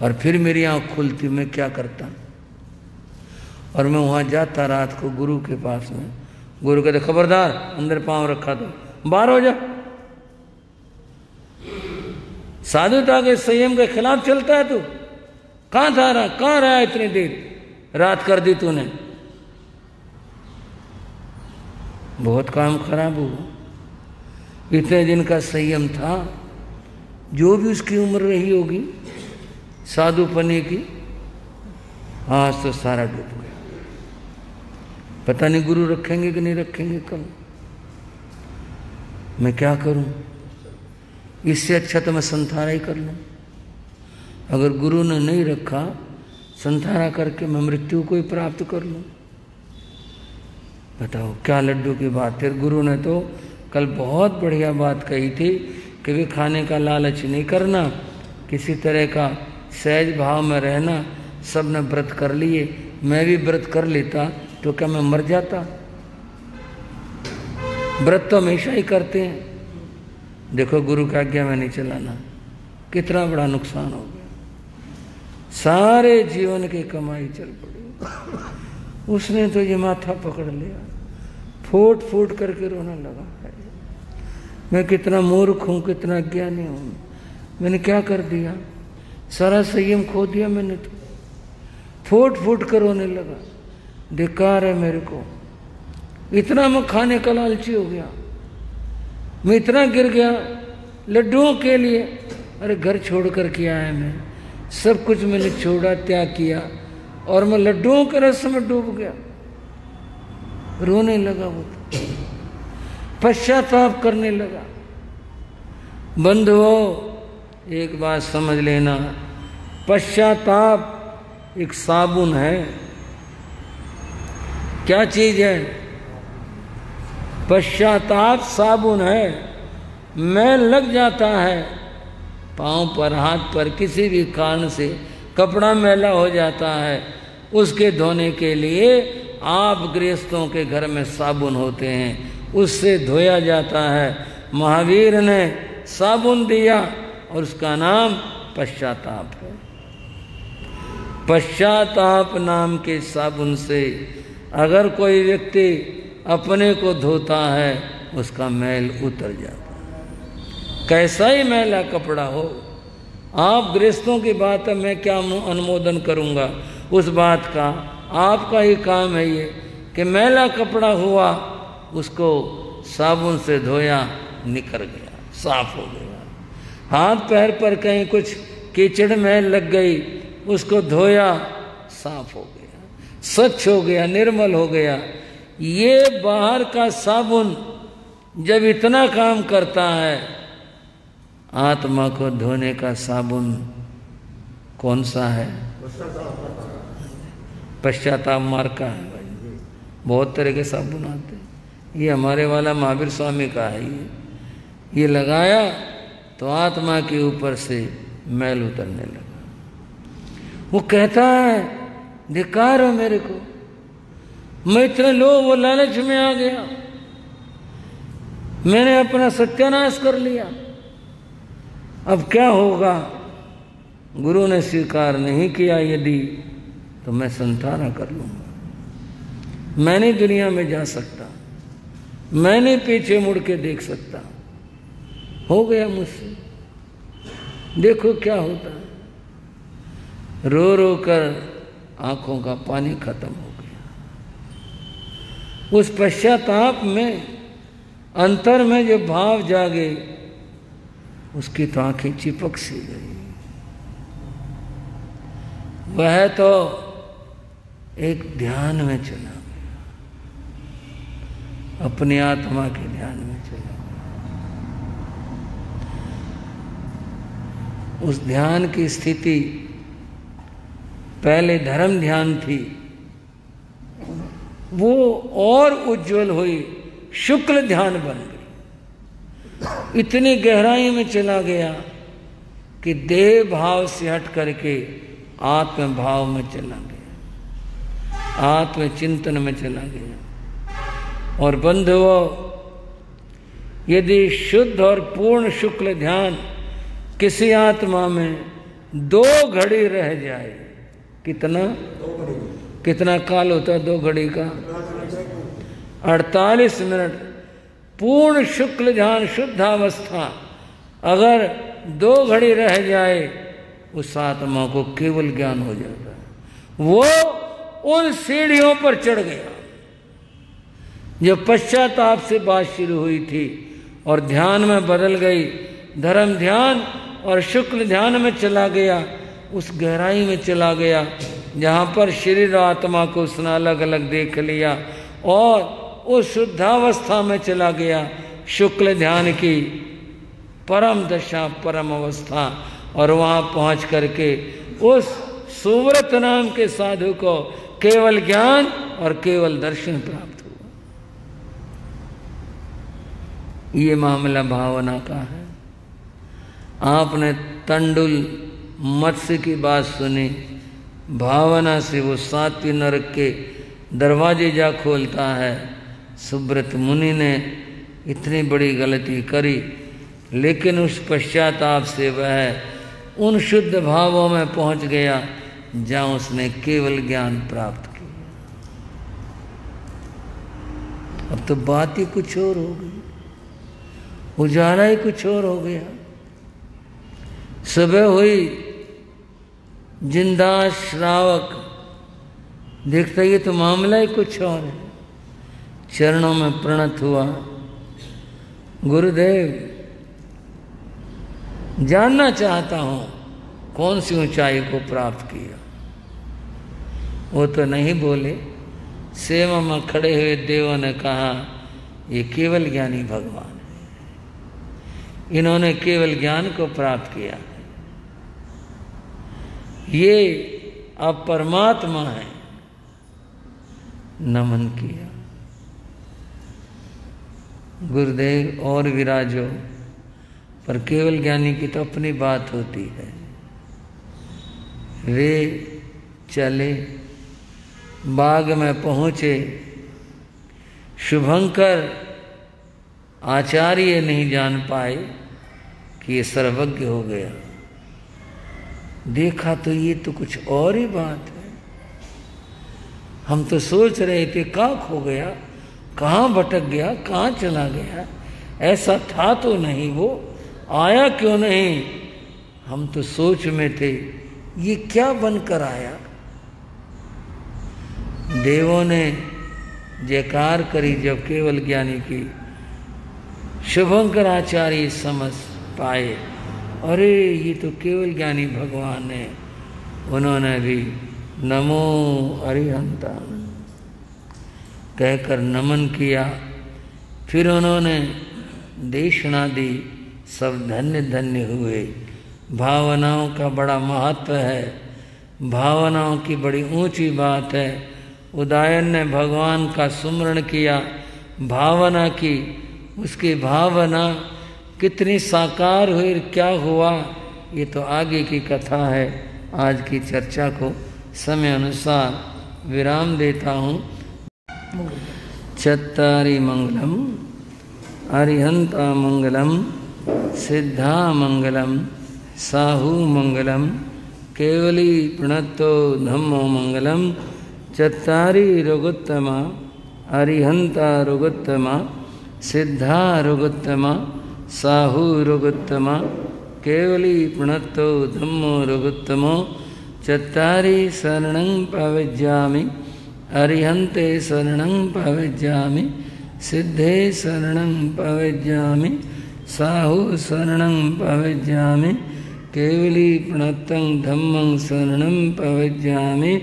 A: और फिर मेरी आंख खुलती, मैं क्या करता? और मैं वहाँ जाता रात को गुरु के पास में, गुरु कहते खबरदार अंदर पांव रखा तो बाहर हो जा। साधुता के संयम के खिलाफ चलता है तू, कहाँ था रहा, कहाँ रहा इतनी देर, रात कर दी तूने। बहुत काम खराब हुआ। इतने दिन का संयम था, जो भी उसकी उम्र रही होगी साधुपने की, आज तो सारा डूब गया। पता नहीं गुरु रखेंगे कि नहीं रखेंगे कल। मैं क्या करूं, इससे अच्छा तो मैं संथारा ही कर लूं। अगर गुरु ने नहीं रखा, संथारा करके मैं मृत्यु को ही प्राप्त कर लूं। बताओ क्या लड्डू की बात। फिर गुरु ने तो कल बहुत बढ़िया बात कही थी कि वे खाने का लालच नहीं करना, किसी तरह का सहज भाव में रहना। सब ने व्रत कर लिए, मैं भी व्रत कर लेता तो क्या मैं मर जाता। व्रत तो हमेशा ही करते हैं। देखो गुरु का आज्ञा में नहीं चलाना, कितना बड़ा नुकसान हो गया। सारे जीवन की कमाई चल पड़ी। उसने तो ये माथा पकड़ लिया, फूट फूट करके रोने लगा। मैं कितना मूर्ख हूँ, कितना अज्ञानी हूँ, मैंने क्या कर दिया, सारा संयम खो दिया मैंने तो। फूट फूट कर रोने लगा, धिक्कार है मेरे को, इतना मैं खाने का लालची हो गया, मैं इतना गिर गया लड्डुओं के लिए। अरे घर छोड़ कर के आया मैं, सब कुछ मैंने छोड़ा, त्याग किया, और मैं लड्डुओं के रस में डूब गया। रोने लगा वो, पश्चाताप करने लगा। बंधुओं एक बात समझ लेना, पश्चाताप एक साबुन है। क्या चीज है? पश्चाताप साबुन है। मैल लग जाता है पांव पर, हाथ पर, किसी भी कारण से कपड़ा मैला हो जाता है, उसके धोने के लिए आप गृहस्थों के घर में साबुन होते हैं, उससे धोया जाता है। महावीर ने साबुन दिया और उसका नाम पश्चाताप है। पश्चाताप नाम के साबुन से अगर कोई व्यक्ति अपने को धोता है, उसका मैल उतर जाता है। कैसा ही मैला कपड़ा हो, आप गृहस्थों की बात है, मैं क्या अनुमोदन करूंगा उस बात का। आपका ही काम है ये कि मैला कपड़ा हुआ उसको साबुन से धोया, निकल गया, साफ हो गया। हाथ पैर पर कहीं कुछ कीचड़ मैल लग गई, उसको धोया, साफ हो गया, स्वच्छ हो गया, निर्मल हो गया। ये बाहर का साबुन जब इतना काम करता है, आत्मा को धोने का साबुन कौन सा है? पश्चाताप मार्ग का है भाई। बहुत तरह के साबुन आते हैं, ये हमारे वाला महावीर स्वामी का है। ये लगाया तो आत्मा के ऊपर से मैल उतरने लगा। वो कहता है धिक्कार है मेरे को, मैं इतने लोग वो लालच में आ गया, मैंने अपना सत्यानाश कर लिया, अब क्या होगा। गुरु ने स्वीकार नहीं किया, यदि तो मैं संताना कर लूंगा। मैं नहीं दुनिया में जा सकता, मैं नहीं पीछे मुड़ के देख सकता। हो गया मुझसे, देखो क्या होता है। रो रो कर आंखों का पानी खत्म हो गया। उस पश्चाताप में अंतर में जो भाव जागे, उसकी तो आंखें चिपक सी गई। वह तो एक ध्यान में चला गया, अपनी आत्मा के ध्यान में चला गया। उस ध्यान की स्थिति पहले धर्म ध्यान थी, वो और उज्जवल हुई, शुक्ल ध्यान बन गई। इतनी गहराई में चला गया कि देह भाव से हट करके आत्म भाव में चला गया, आत्म चिंतन में चला गया। और बंधुओं, यदि शुद्ध और पूर्ण शुक्ल ध्यान किसी आत्मा में 2 घड़ी रह जाए, कितना? कितना काल होता है 2 घड़ी का? 48 मिनट। पूर्ण शुक्ल ध्यान शुद्धावस्था अगर 2 घड़ी रह जाए, उस आत्मा को केवल ज्ञान हो जाता है। वो उन सीढ़ियों पर चढ़ गया जो पश्चाताप से बात शुरू हुई थी और ध्यान में बदल गई। धर्म ध्यान और शुक्ल ध्यान में चला गया, उस गहराई में चला गया जहाँ पर शरीर और आत्मा को उसने अलग अलग देख लिया, और उस शुद्धावस्था में चला गया, शुक्ल ध्यान की परम दशा, परम अवस्था। और वहाँ पहुँच करके उस सुव्रत नाम के साधु को केवल ज्ञान और केवल दर्शन प्राप्त हुआ। ये मामला भावना का है। आपने तंडुल मत्स्य की बात सुनी, भावना से वो 7वें नरक के दरवाजे जा खोलता है। सुब्रत मुनि ने इतनी बड़ी गलती करी, लेकिन उस पश्चाताप से वह उन शुद्ध भावों में पहुंच गया जहां उसने केवल ज्ञान प्राप्त किया। अब तो बात ही कुछ और हो गई, उजाला ही कुछ और हो गया। सुबह हुई, जिंदा श्रावक देखता ये तो मामला ही कुछ और है। चरणों में प्रणत हुआ, गुरुदेव जानना चाहता हूं कौन सी ऊंचाई को प्राप्त किया। वो तो नहीं बोले। सेवा में खड़े हुए देवों ने कहा ये केवल ज्ञानी भगवान है, इन्होंने केवल ज्ञान को प्राप्त किया है, ये अब परमात्मा है। नमन किया। गुरुदेव और विराजो, पर केवल ज्ञानी की तो अपनी बात होती है। वे चले, बाग में पहुंचे। शुभंकर आचार्य नहीं जान पाए कि ये सर्वज्ञ हो गया। देखा तो ये तो कुछ और ही बात है। हम तो सोच रहे थे कहाँ खो गया, कहाँ भटक गया, कहाँ चला गया। ऐसा था तो नहीं, वो आया क्यों नहीं। हम तो सोच में थे ये क्या बनकर आया। देवों ने जयकार करी जब केवल ज्ञानी की। शुभंकर आचार्य समझ पाए, अरे ये तो केवल ज्ञानी भगवान है। उन्होंने भी नमो अरिहंता कहकर नमन किया। फिर उन्होंने देशना दी, सब धन्य धन्य हुए। भावनाओं का बड़ा महत्व है, भावनाओं की बड़ी ऊंची बात है। उदयन ने भगवान का सुमरण किया, भावना की, उसकी भावना कितनी साकार हुई, क्या हुआ, ये तो आगे की कथा है। आज की चर्चा को समय अनुसार विराम देता हूँ। चत्तारि मंगलम अरिहंता मंगलम सिद्धा मंगलम साहू मंगलम केवली प्रणतो धम्मो मंगलम चत्तारि रोगोत्तमा अरिहंता रोगोत्तमा सिद्धा रोगोत्तमा साहू रोगोत्तमा केवली प्रणतो धम्मो रोगोत्तमो चत्तारि शरणं प्रवज्यामि अरिहंते शरणं प्रवज्यामि सिद्धे शरणं प्रवज्यामि साहू शरणं प्रवज्यामि केवली प्रणतं धम्मं शरणं प्रवज्यामि।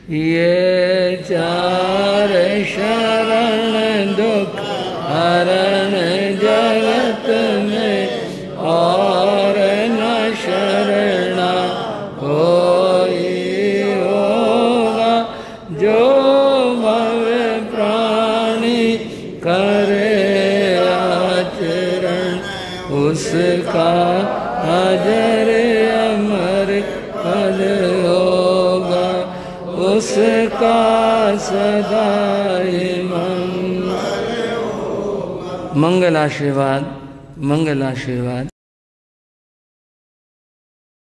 A: ये चार शरण दुख हरण जगत में और न शरणा कोई होगा। जो भव प्राणी करे आचरण उसका अजर अमर फल होगा, उसका सदा मंगल आशीर्वाद, मंगल आशीर्वाद।